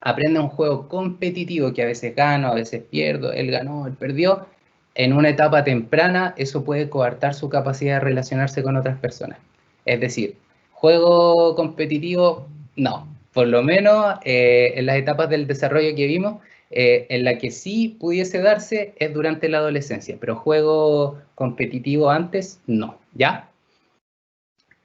aprende un juego competitivo que a veces gano, a veces pierdo, él ganó, él perdió, en una etapa temprana eso puede coartar su capacidad de relacionarse con otras personas. Es decir, juego competitivo, no. Por lo menos en las etapas del desarrollo que vimos, en la que sí pudiese darse es durante la adolescencia, pero juego competitivo antes, no, ¿ya?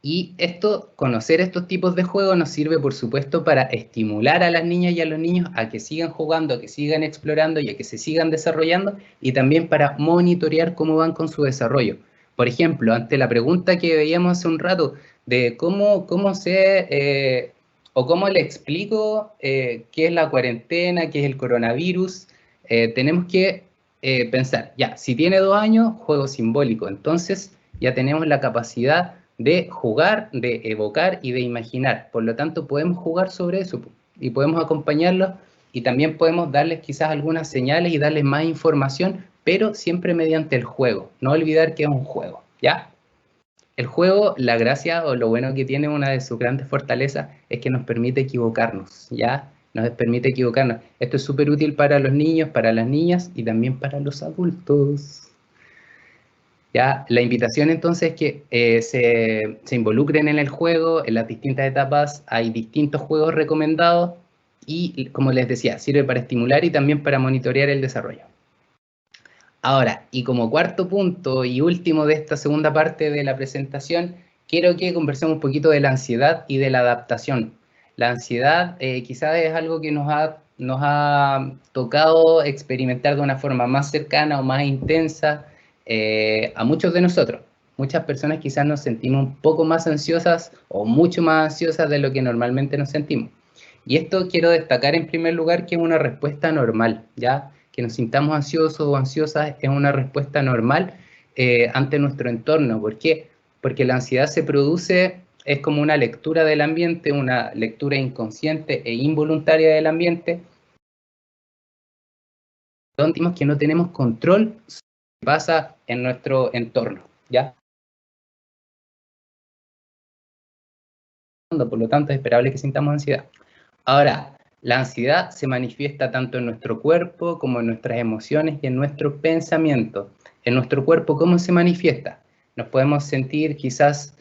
Y esto, conocer estos tipos de juegos nos sirve, por supuesto, para estimular a las niñas y a los niños a que sigan jugando, a que sigan explorando y a que se sigan desarrollando, y también para monitorear cómo van con su desarrollo. Por ejemplo, ante la pregunta que veíamos hace un rato de o cómo le explico qué es la cuarentena, qué es el coronavirus, tenemos que pensar, ya, si tiene 2 años, juego simbólico, entonces ya tenemos la capacidad de jugar, de evocar y de imaginar. Por lo tanto, podemos jugar sobre eso y podemos acompañarlos y también podemos darles quizás algunas señales y darles más información, pero siempre mediante el juego. No olvidar que es un juego, ¿ya? El juego, la gracia o lo bueno que tiene, una de sus grandes fortalezas, es que nos permite equivocarnos, ¿ya? Nos permite equivocarnos. Esto es súper útil para los niños, para las niñas y también para los adultos. Ya, la invitación entonces es que se involucren en el juego, en las distintas etapas hay distintos juegos recomendados y, como les decía, sirve para estimular y también para monitorear el desarrollo. Ahora, y como cuarto punto y último de esta segunda parte de la presentación, quiero que conversemos un poquito de la ansiedad y de la adaptación. La ansiedad quizás es algo que nos ha tocado experimentar de una forma más cercana o más intensa a muchos de nosotros. Muchas personas quizás nos sentimos un poco más ansiosas o mucho más ansiosas de lo que normalmente nos sentimos. Y esto quiero destacar en primer lugar que es una respuesta normal, ¿ya? Que nos sintamos ansiosos o ansiosas es una respuesta normal ante nuestro entorno. ¿Por qué? Porque la ansiedad se produce, es como una lectura del ambiente, una lectura inconsciente e involuntaria del ambiente, donde decimos que no tenemos control sobre lo que pasa en nuestro entorno, ¿ya? Por lo tanto, es esperable que sintamos ansiedad. Ahora, la ansiedad se manifiesta tanto en nuestro cuerpo como en nuestras emociones y en nuestro pensamiento. En nuestro cuerpo, ¿cómo se manifiesta? Nos podemos sentir quizás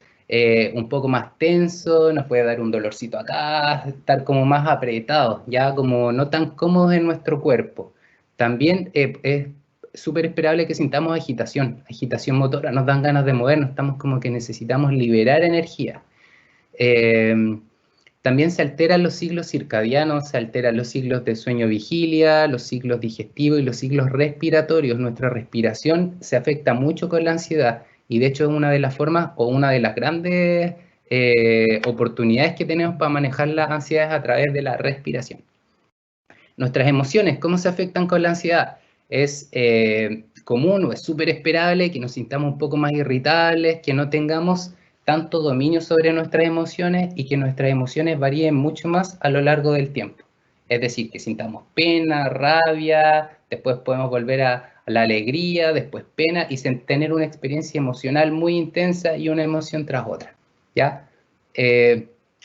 un poco más tenso, nos puede dar un dolorcito acá, estar como más apretados, ya como no tan cómodos en nuestro cuerpo. También es súper esperable que sintamos agitación motora, nos dan ganas de movernos, estamos como que necesitamos liberar energía. También se alteran los ciclos circadianos, se alteran los ciclos de sueño-vigilia, los ciclos digestivos y los ciclos respiratorios. Nuestra respiración se afecta mucho con la ansiedad y de hecho es una de las formas o una de las grandes oportunidades que tenemos para manejar las ansiedades a través de la respiración. Nuestras emociones, ¿cómo se afectan con la ansiedad? Es común o es súper esperable que nos sintamos un poco más irritables, que no tengamos tanto dominio sobre nuestras emociones y que nuestras emociones varíen mucho más a lo largo del tiempo. Es decir, que sintamos pena, rabia, después podemos volver a la alegría, después pena y tener una experiencia emocional muy intensa y una emoción tras otra, ¿ya?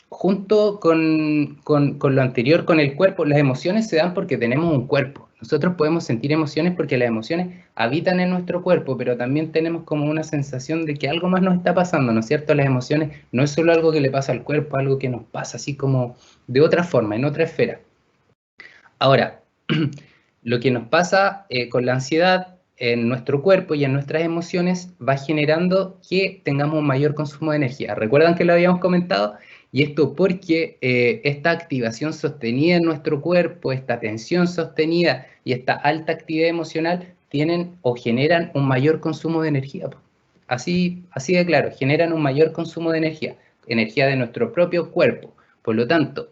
Junto con lo anterior, con el cuerpo, las emociones se dan porque tenemos un cuerpo. Nosotros podemos sentir emociones porque las emociones habitan en nuestro cuerpo, pero también tenemos como una sensación de que algo más nos está pasando, ¿no es cierto? Las emociones no es solo algo que le pasa al cuerpo, algo que nos pasa así como de otra forma, en otra esfera. Ahora, lo que nos pasa con la ansiedad en nuestro cuerpo y en nuestras emociones va generando que tengamos un mayor consumo de energía. ¿Recuerdan que lo habíamos comentado? Y esto porque esta activación sostenida en nuestro cuerpo, esta tensión sostenida y esta alta actividad emocional tienen o generan un mayor consumo de energía. Así de claro, generan un mayor consumo de energía de nuestro propio cuerpo. Por lo tanto,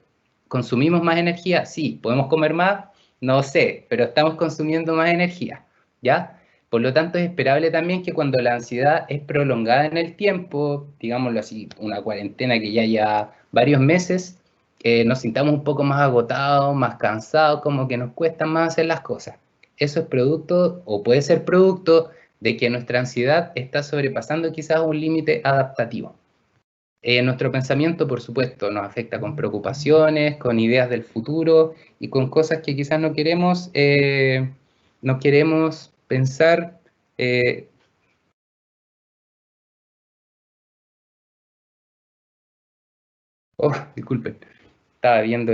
¿consumimos más energía? Sí. ¿Podemos comer más? No sé, pero estamos consumiendo más energía, ¿ya? Por lo tanto, es esperable también que cuando la ansiedad es prolongada en el tiempo, digámoslo así, una cuarentena que ya lleva varios meses, nos sintamos un poco más agotados, más cansados, como que nos cuesta más hacer las cosas. Eso es producto, o puede ser producto, de que nuestra ansiedad está sobrepasando quizás un límite adaptativo. Nuestro pensamiento, por supuesto, nos afecta con preocupaciones, con ideas del futuro y con cosas que quizás no queremos pensar. Disculpen, estaba viendo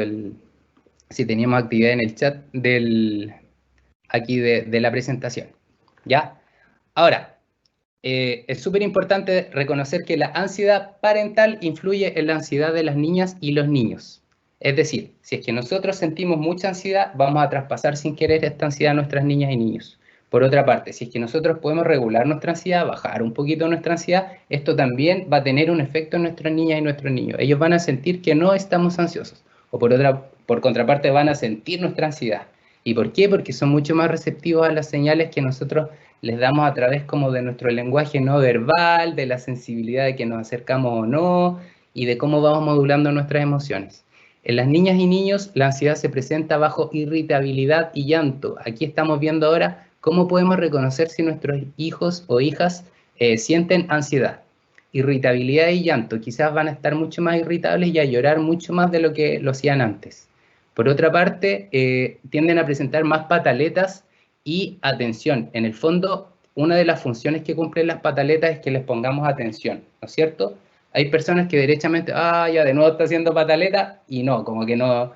si teníamos actividad en el chat aquí de la presentación. ¿Ya? Ahora, es súper importante reconocer que la ansiedad parental influye en la ansiedad de las niñas y los niños. Es decir, si es que nosotros sentimos mucha ansiedad, vamos a traspasar sin querer esta ansiedad a nuestras niñas y niños. Por otra parte, si es que nosotros podemos regular nuestra ansiedad, bajar un poquito nuestra ansiedad, esto también va a tener un efecto en nuestras niñas y nuestros niños. Ellos van a sentir que no estamos ansiosos. O por contraparte, van a sentir nuestra ansiedad. ¿Y por qué? Porque son mucho más receptivos a las señales que nosotros les damos a través como de nuestro lenguaje no verbal, de la sensibilidad de que nos acercamos o no, y de cómo vamos modulando nuestras emociones. En las niñas y niños, la ansiedad se presenta bajo irritabilidad y llanto. Aquí estamos viendo ahora cómo podemos reconocer si nuestros hijos o hijas sienten ansiedad. Irritabilidad y llanto. Quizás van a estar mucho más irritables y a llorar mucho más de lo que lo hacían antes. Por otra parte, tienden a presentar más pataletas y atención. En el fondo, una de las funciones que cumplen las pataletas es que les pongamos atención, ¿no es cierto? Hay personas que derechamente, ya de nuevo está haciendo pataleta, y no, como que no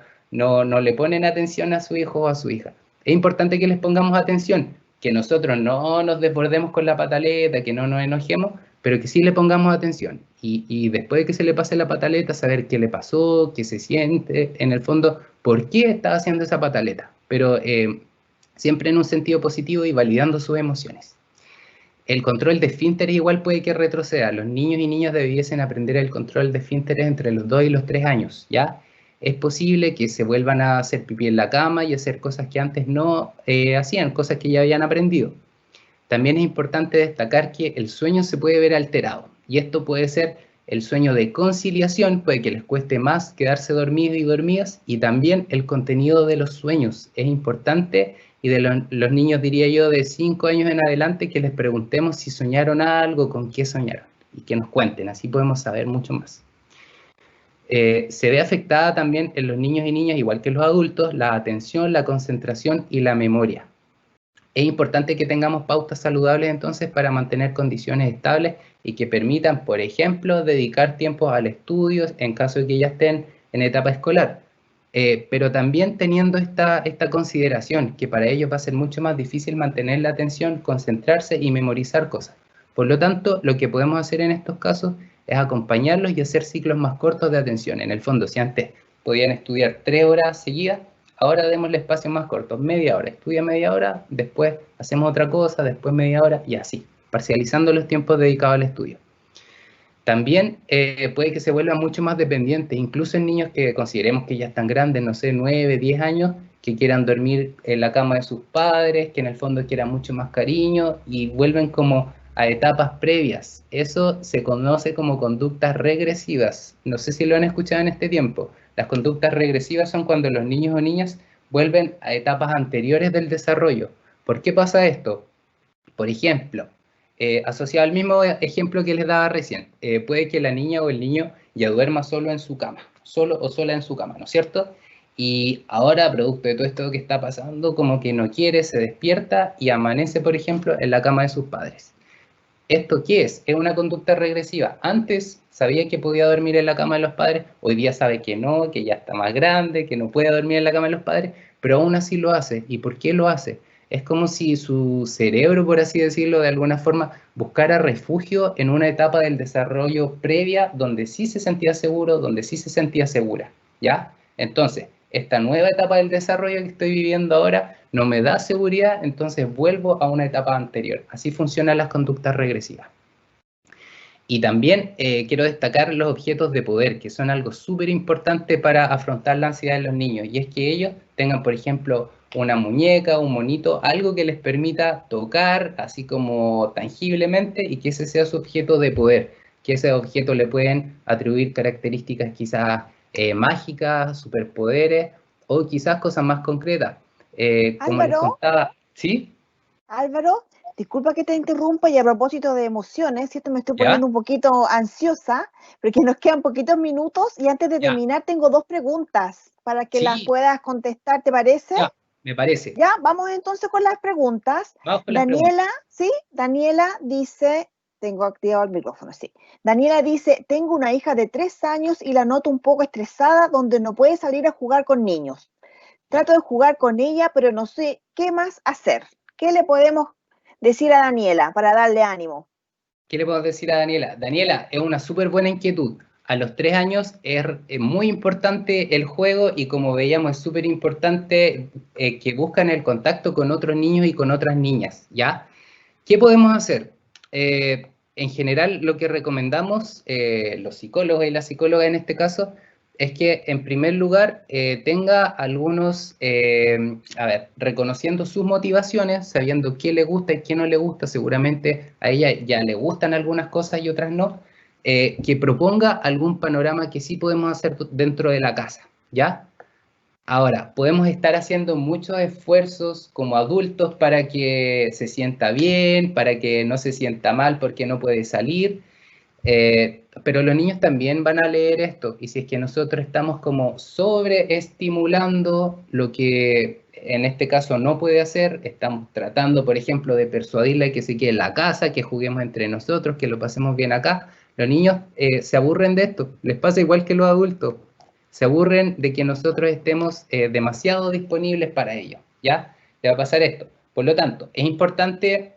le ponen atención a su hijo o a su hija. Es importante que les pongamos atención, que nosotros no nos desbordemos con la pataleta, que no nos enojemos, pero que sí le pongamos atención. Y después de que se le pase la pataleta, saber qué le pasó, qué se siente, en el fondo, por qué está haciendo esa pataleta. Pero siempre en un sentido positivo y validando sus emociones. El control de esfínteres igual puede que retroceda. Los niños y niñas debiesen aprender el control de esfínteres entre los 2 y los 3 años, ¿ya? Es posible que se vuelvan a hacer pipí en la cama y hacer cosas que antes no hacían, cosas que ya habían aprendido. También es importante destacar que el sueño se puede ver alterado, y esto puede ser el sueño de conciliación, puede que les cueste más quedarse dormidos y dormidas, y también el contenido de los sueños es importante, y de los niños, diría yo, de 5 años en adelante, que les preguntemos si soñaron algo, con qué soñaron, y que nos cuenten, así podemos saber mucho más. Se ve afectada también en los niños y niñas, igual que en los adultos, la atención, la concentración y la memoria. Es importante que tengamos pautas saludables entonces para mantener condiciones estables y que permitan, por ejemplo, dedicar tiempo al estudio en caso de que ya estén en etapa escolar. Pero también teniendo esta consideración, que para ellos va a ser mucho más difícil mantener la atención, concentrarse y memorizar cosas. Por lo tanto, lo que podemos hacer en estos casos es acompañarlos y hacer ciclos más cortos de atención. En el fondo, si antes podían estudiar 3 horas seguidas, ahora démosle espacios más cortos, media hora, estudia media hora, después hacemos otra cosa, después media hora y así, parcializando los tiempos dedicados al estudio. También puede que se vuelvan mucho más dependientes, incluso en niños que consideremos que ya están grandes, no sé, 9, 10 años, que quieran dormir en la cama de sus padres, que en el fondo quieran mucho más cariño y vuelven como a etapas previas. Eso se conoce como conductas regresivas. No sé si lo han escuchado en este tiempo. Las conductas regresivas son cuando los niños o niñas vuelven a etapas anteriores del desarrollo. ¿Por qué pasa esto? Por ejemplo, asociado al mismo ejemplo que les daba recién, puede que la niña o el niño ya duerma solo en su cama, solo o sola en su cama, ¿no es cierto? Y ahora, producto de todo esto que está pasando, como que no quiere, se despierta y amanece, por ejemplo, en la cama de sus padres. ¿Esto qué es? Es una conducta regresiva. Antes sabía que podía dormir en la cama de los padres, hoy día sabe que no, que ya está más grande, que no puede dormir en la cama de los padres, pero aún así lo hace. ¿Y por qué lo hace? Es como si su cerebro, por así decirlo, de alguna forma buscara refugio en una etapa del desarrollo previa donde sí se sentía seguro, donde sí se sentía segura, ¿ya? Entonces, esta nueva etapa del desarrollo que estoy viviendo ahora no me da seguridad, entonces vuelvo a una etapa anterior. Así funcionan las conductas regresivas. Y también quiero destacar los objetos de poder, que son algo súper importante para afrontar la ansiedad de los niños. Y es que ellos tengan, por ejemplo, una muñeca, un monito, algo que les permita tocar, así como tangiblemente, y que ese sea su objeto de poder. Que ese objeto le pueden atribuir características quizás mágicas, superpoderes, o quizás cosas más concretas. Como les Álvaro, contaba, ¿sí? Álvaro, disculpa que te interrumpa y a propósito de emociones, ¿cierto? Me estoy ¿Ya? poniendo un poquito ansiosa porque nos quedan poquitos minutos y antes de Ya. terminar tengo dos preguntas para que las Sí, puedas contestar, ¿te parece? ya, me parece. Ya, vamos entonces con las preguntas. Vamos con las preguntas. Daniela, ¿sí? Daniela dice, tengo activado el micrófono, sí. Daniela dice, tengo una hija de 3 años y la noto un poco estresada donde no puede salir a jugar con niños. Ya. Trato de jugar con ella, pero no sé qué más hacer. ¿Qué le podemos decir a Daniela para darle ánimo? ¿Qué le puedo decir a Daniela? Daniela, es una súper buena inquietud. A los 3 años es muy importante el juego y como veíamos es súper importante que buscan el contacto con otros niños y con otras niñas, ¿ya? ¿Qué podemos hacer? En general, lo que recomendamos los psicólogos y la psicóloga en este caso es que en primer lugar tenga algunos, a ver, reconociendo sus motivaciones, sabiendo qué le gusta y qué no le gusta, seguramente a ella ya le gustan algunas cosas y otras no, que proponga algún panorama que sí podemos hacer dentro de la casa, ¿ya? Ahora, podemos estar haciendo muchos esfuerzos como adultos para que se sienta bien, para que no se sienta mal porque no puede salir, pero los niños también van a leer esto y si es que nosotros estamos como sobreestimulando lo que en este caso no puede hacer, estamos tratando, por ejemplo, de persuadirle que se quede en la casa, que juguemos entre nosotros, que lo pasemos bien acá, los niños se aburren de esto, les pasa igual que los adultos, se aburren de que nosotros estemos demasiado disponibles para ellos, ¿ya? Le va a pasar esto. Por lo tanto, es importante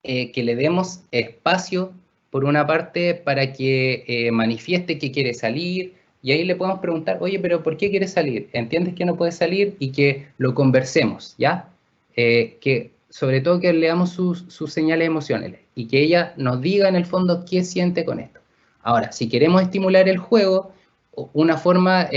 que le demos espacio, por una parte, para que manifieste que quiere salir, y ahí le podemos preguntar, oye, pero ¿por qué quieres salir? ¿Entiendes que no puedes salir? Y que lo conversemos, ¿ya? Que sobre todo que leamos sus señales emocionales y que ella nos diga en el fondo qué siente con esto. Ahora, si queremos estimular el juego, una forma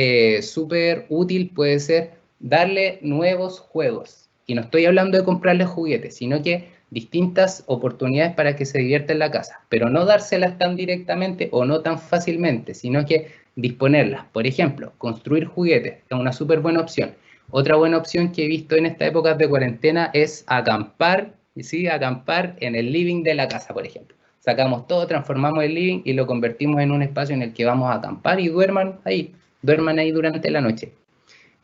súper útil puede ser darle nuevos juegos. Y no estoy hablando de comprarle juguetes, sino que distintas oportunidades para que se divierta en la casa, pero no dárselas tan directamente o no tan fácilmente, sino que disponerlas. Por ejemplo, construir juguetes es una súper buena opción. Otra buena opción que he visto en esta época de cuarentena es acampar, ¿sí? Acampar en el living de la casa, por ejemplo. Sacamos todo, transformamos el living y lo convertimos en un espacio en el que vamos a acampar y duerman ahí durante la noche.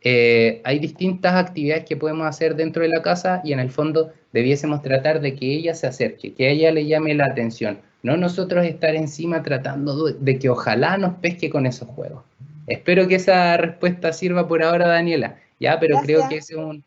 Hay distintas actividades que podemos hacer dentro de la casa y en el fondo debiésemos tratar de que ella se acerque, que a ella le llame la atención, no nosotros estar encima tratando de que ojalá nos pesque con esos juegos. Espero que esa respuesta sirva por ahora, Daniela, ya, pero creo que Gracias. ese es un...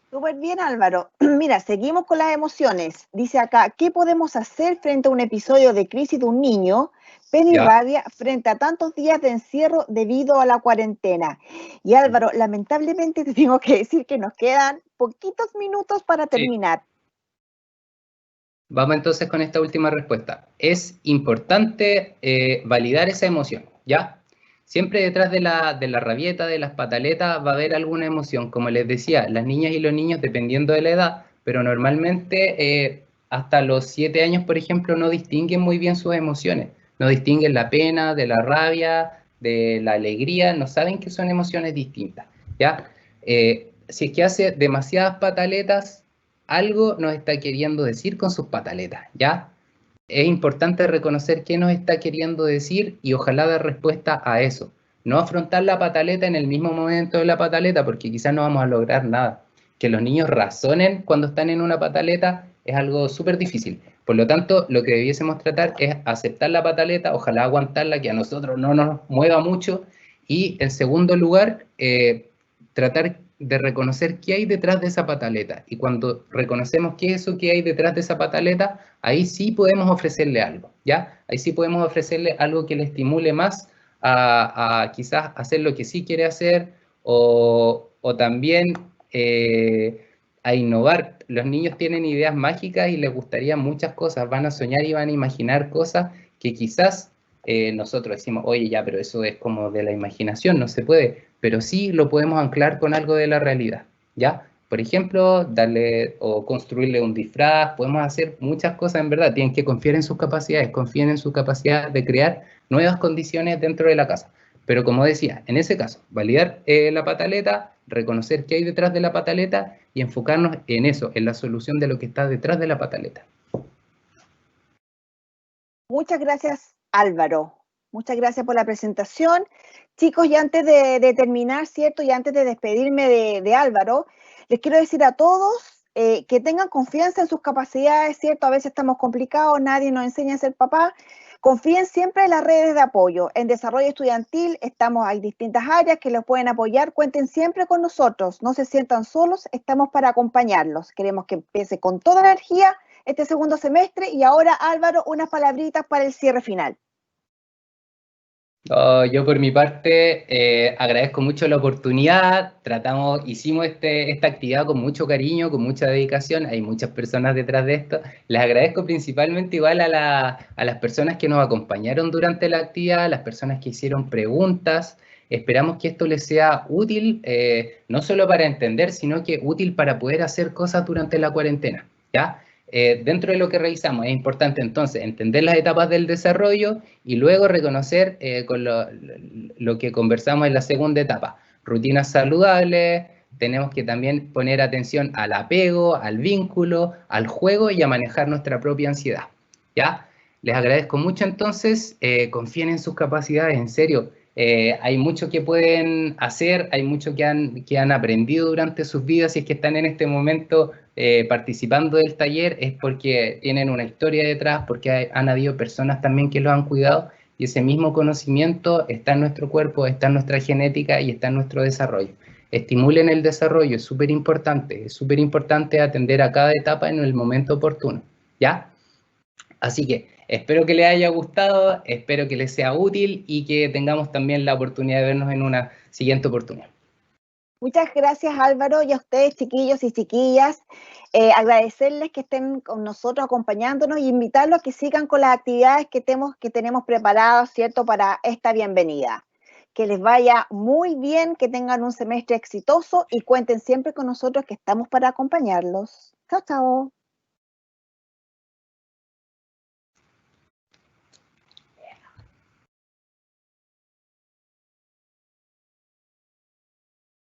Súper bien, Álvaro. Mira, seguimos con las emociones. Dice acá, ¿qué podemos hacer frente a un episodio de crisis de un niño, pena y Ya. rabia, frente a tantos días de encierro debido a la cuarentena? Y Álvaro, lamentablemente te tengo que decir que nos quedan poquitos minutos para Sí. terminar. Vamos entonces con esta última respuesta. Es importante validar esa emoción, ¿ya? Siempre detrás de la rabieta, de las pataletas, va a haber alguna emoción. Como les decía, las niñas y los niños, dependiendo de la edad, pero normalmente hasta los 7 años, por ejemplo, no distinguen muy bien sus emociones, no distinguen la pena de la rabia, de la alegría, no saben que son emociones distintas, ¿ya? Si es que hace demasiadas pataletas, algo nos está queriendo decir con sus pataletas, ¿ya? Es importante reconocer qué nos está queriendo decir y ojalá dar respuesta a eso. No afrontar la pataleta en el mismo momento de la pataleta, porque quizás no vamos a lograr nada. Que los niños razonen cuando están en una pataleta es algo súper difícil. Por lo tanto, lo que debiésemos tratar es aceptar la pataleta, ojalá aguantarla, que a nosotros no nos mueva mucho. Y en segundo lugar, tratar de reconocer qué hay detrás de esa pataleta. Y cuando reconocemos qué es eso que hay detrás de esa pataleta, ahí sí podemos ofrecerle algo, ¿ya? Ahí sí podemos ofrecerle algo que le estimule más a quizás hacer lo que sí quiere hacer o también a innovar. Los niños tienen ideas mágicas y les gustaría muchas cosas, van a soñar y van a imaginar cosas que quizás nosotros decimos, oye, ya, pero eso es como de la imaginación, no se puede, pero sí lo podemos anclar con algo de la realidad, ¿ya? Por ejemplo, darle o construirle un disfraz, podemos hacer muchas cosas en verdad, tienen que confiar en sus capacidades, confíen en su capacidad de crear nuevas condiciones dentro de la casa. Pero como decía, en ese caso, validar la pataleta, reconocer qué hay detrás de la pataleta y enfocarnos en eso, en la solución de lo que está detrás de la pataleta. Muchas gracias, Álvaro. Muchas gracias por la presentación. Chicos, y antes de terminar, ¿cierto? Y antes de despedirme de Álvaro, les quiero decir a todos que tengan confianza en sus capacidades, ¿cierto? A veces estamos complicados, nadie nos enseña a ser papá. Confíen siempre en las redes de apoyo. En desarrollo estudiantil hay distintas áreas que los pueden apoyar. Cuenten siempre con nosotros. No se sientan solos, estamos para acompañarlos. Queremos que empiece con toda la energía este segundo semestre. Y ahora, Álvaro, unas palabritas para el cierre final. Yo por mi parte agradezco mucho la oportunidad, hicimos esta actividad con mucho cariño, con mucha dedicación, hay muchas personas detrás de esto. Les agradezco principalmente igual a las personas que nos acompañaron durante la actividad, a las personas que hicieron preguntas. Esperamos que esto les sea útil, no solo para entender, sino que útil para poder hacer cosas durante la cuarentena, ¿ya? Dentro de lo que revisamos es importante entonces entender las etapas del desarrollo y luego reconocer con lo que conversamos en la segunda etapa, rutinas saludables, tenemos que también poner atención al apego, al vínculo, al juego y a manejar nuestra propia ansiedad, ¿ya? Les agradezco mucho entonces, confíen en sus capacidades, en serio, hay mucho que pueden hacer, hay mucho que han aprendido durante sus vidas, si es que están en este momento participando del taller, es porque tienen una historia detrás, porque han habido personas también que los han cuidado, y ese mismo conocimiento está en nuestro cuerpo, está en nuestra genética y está en nuestro desarrollo. Estimulen el desarrollo, es súper importante atender a cada etapa en el momento oportuno, ¿ya? Así que espero que les haya gustado, espero que les sea útil y que tengamos también la oportunidad de vernos en una siguiente oportunidad. Muchas gracias, Álvaro, y a ustedes, chiquillos y chiquillas. Agradecerles que estén con nosotros acompañándonos y invitarlos a que sigan con las actividades que tenemos preparadas, ¿cierto?, para esta bienvenida. Que les vaya muy bien, que tengan un semestre exitoso y cuenten siempre con nosotros que estamos para acompañarlos. Chao, chao.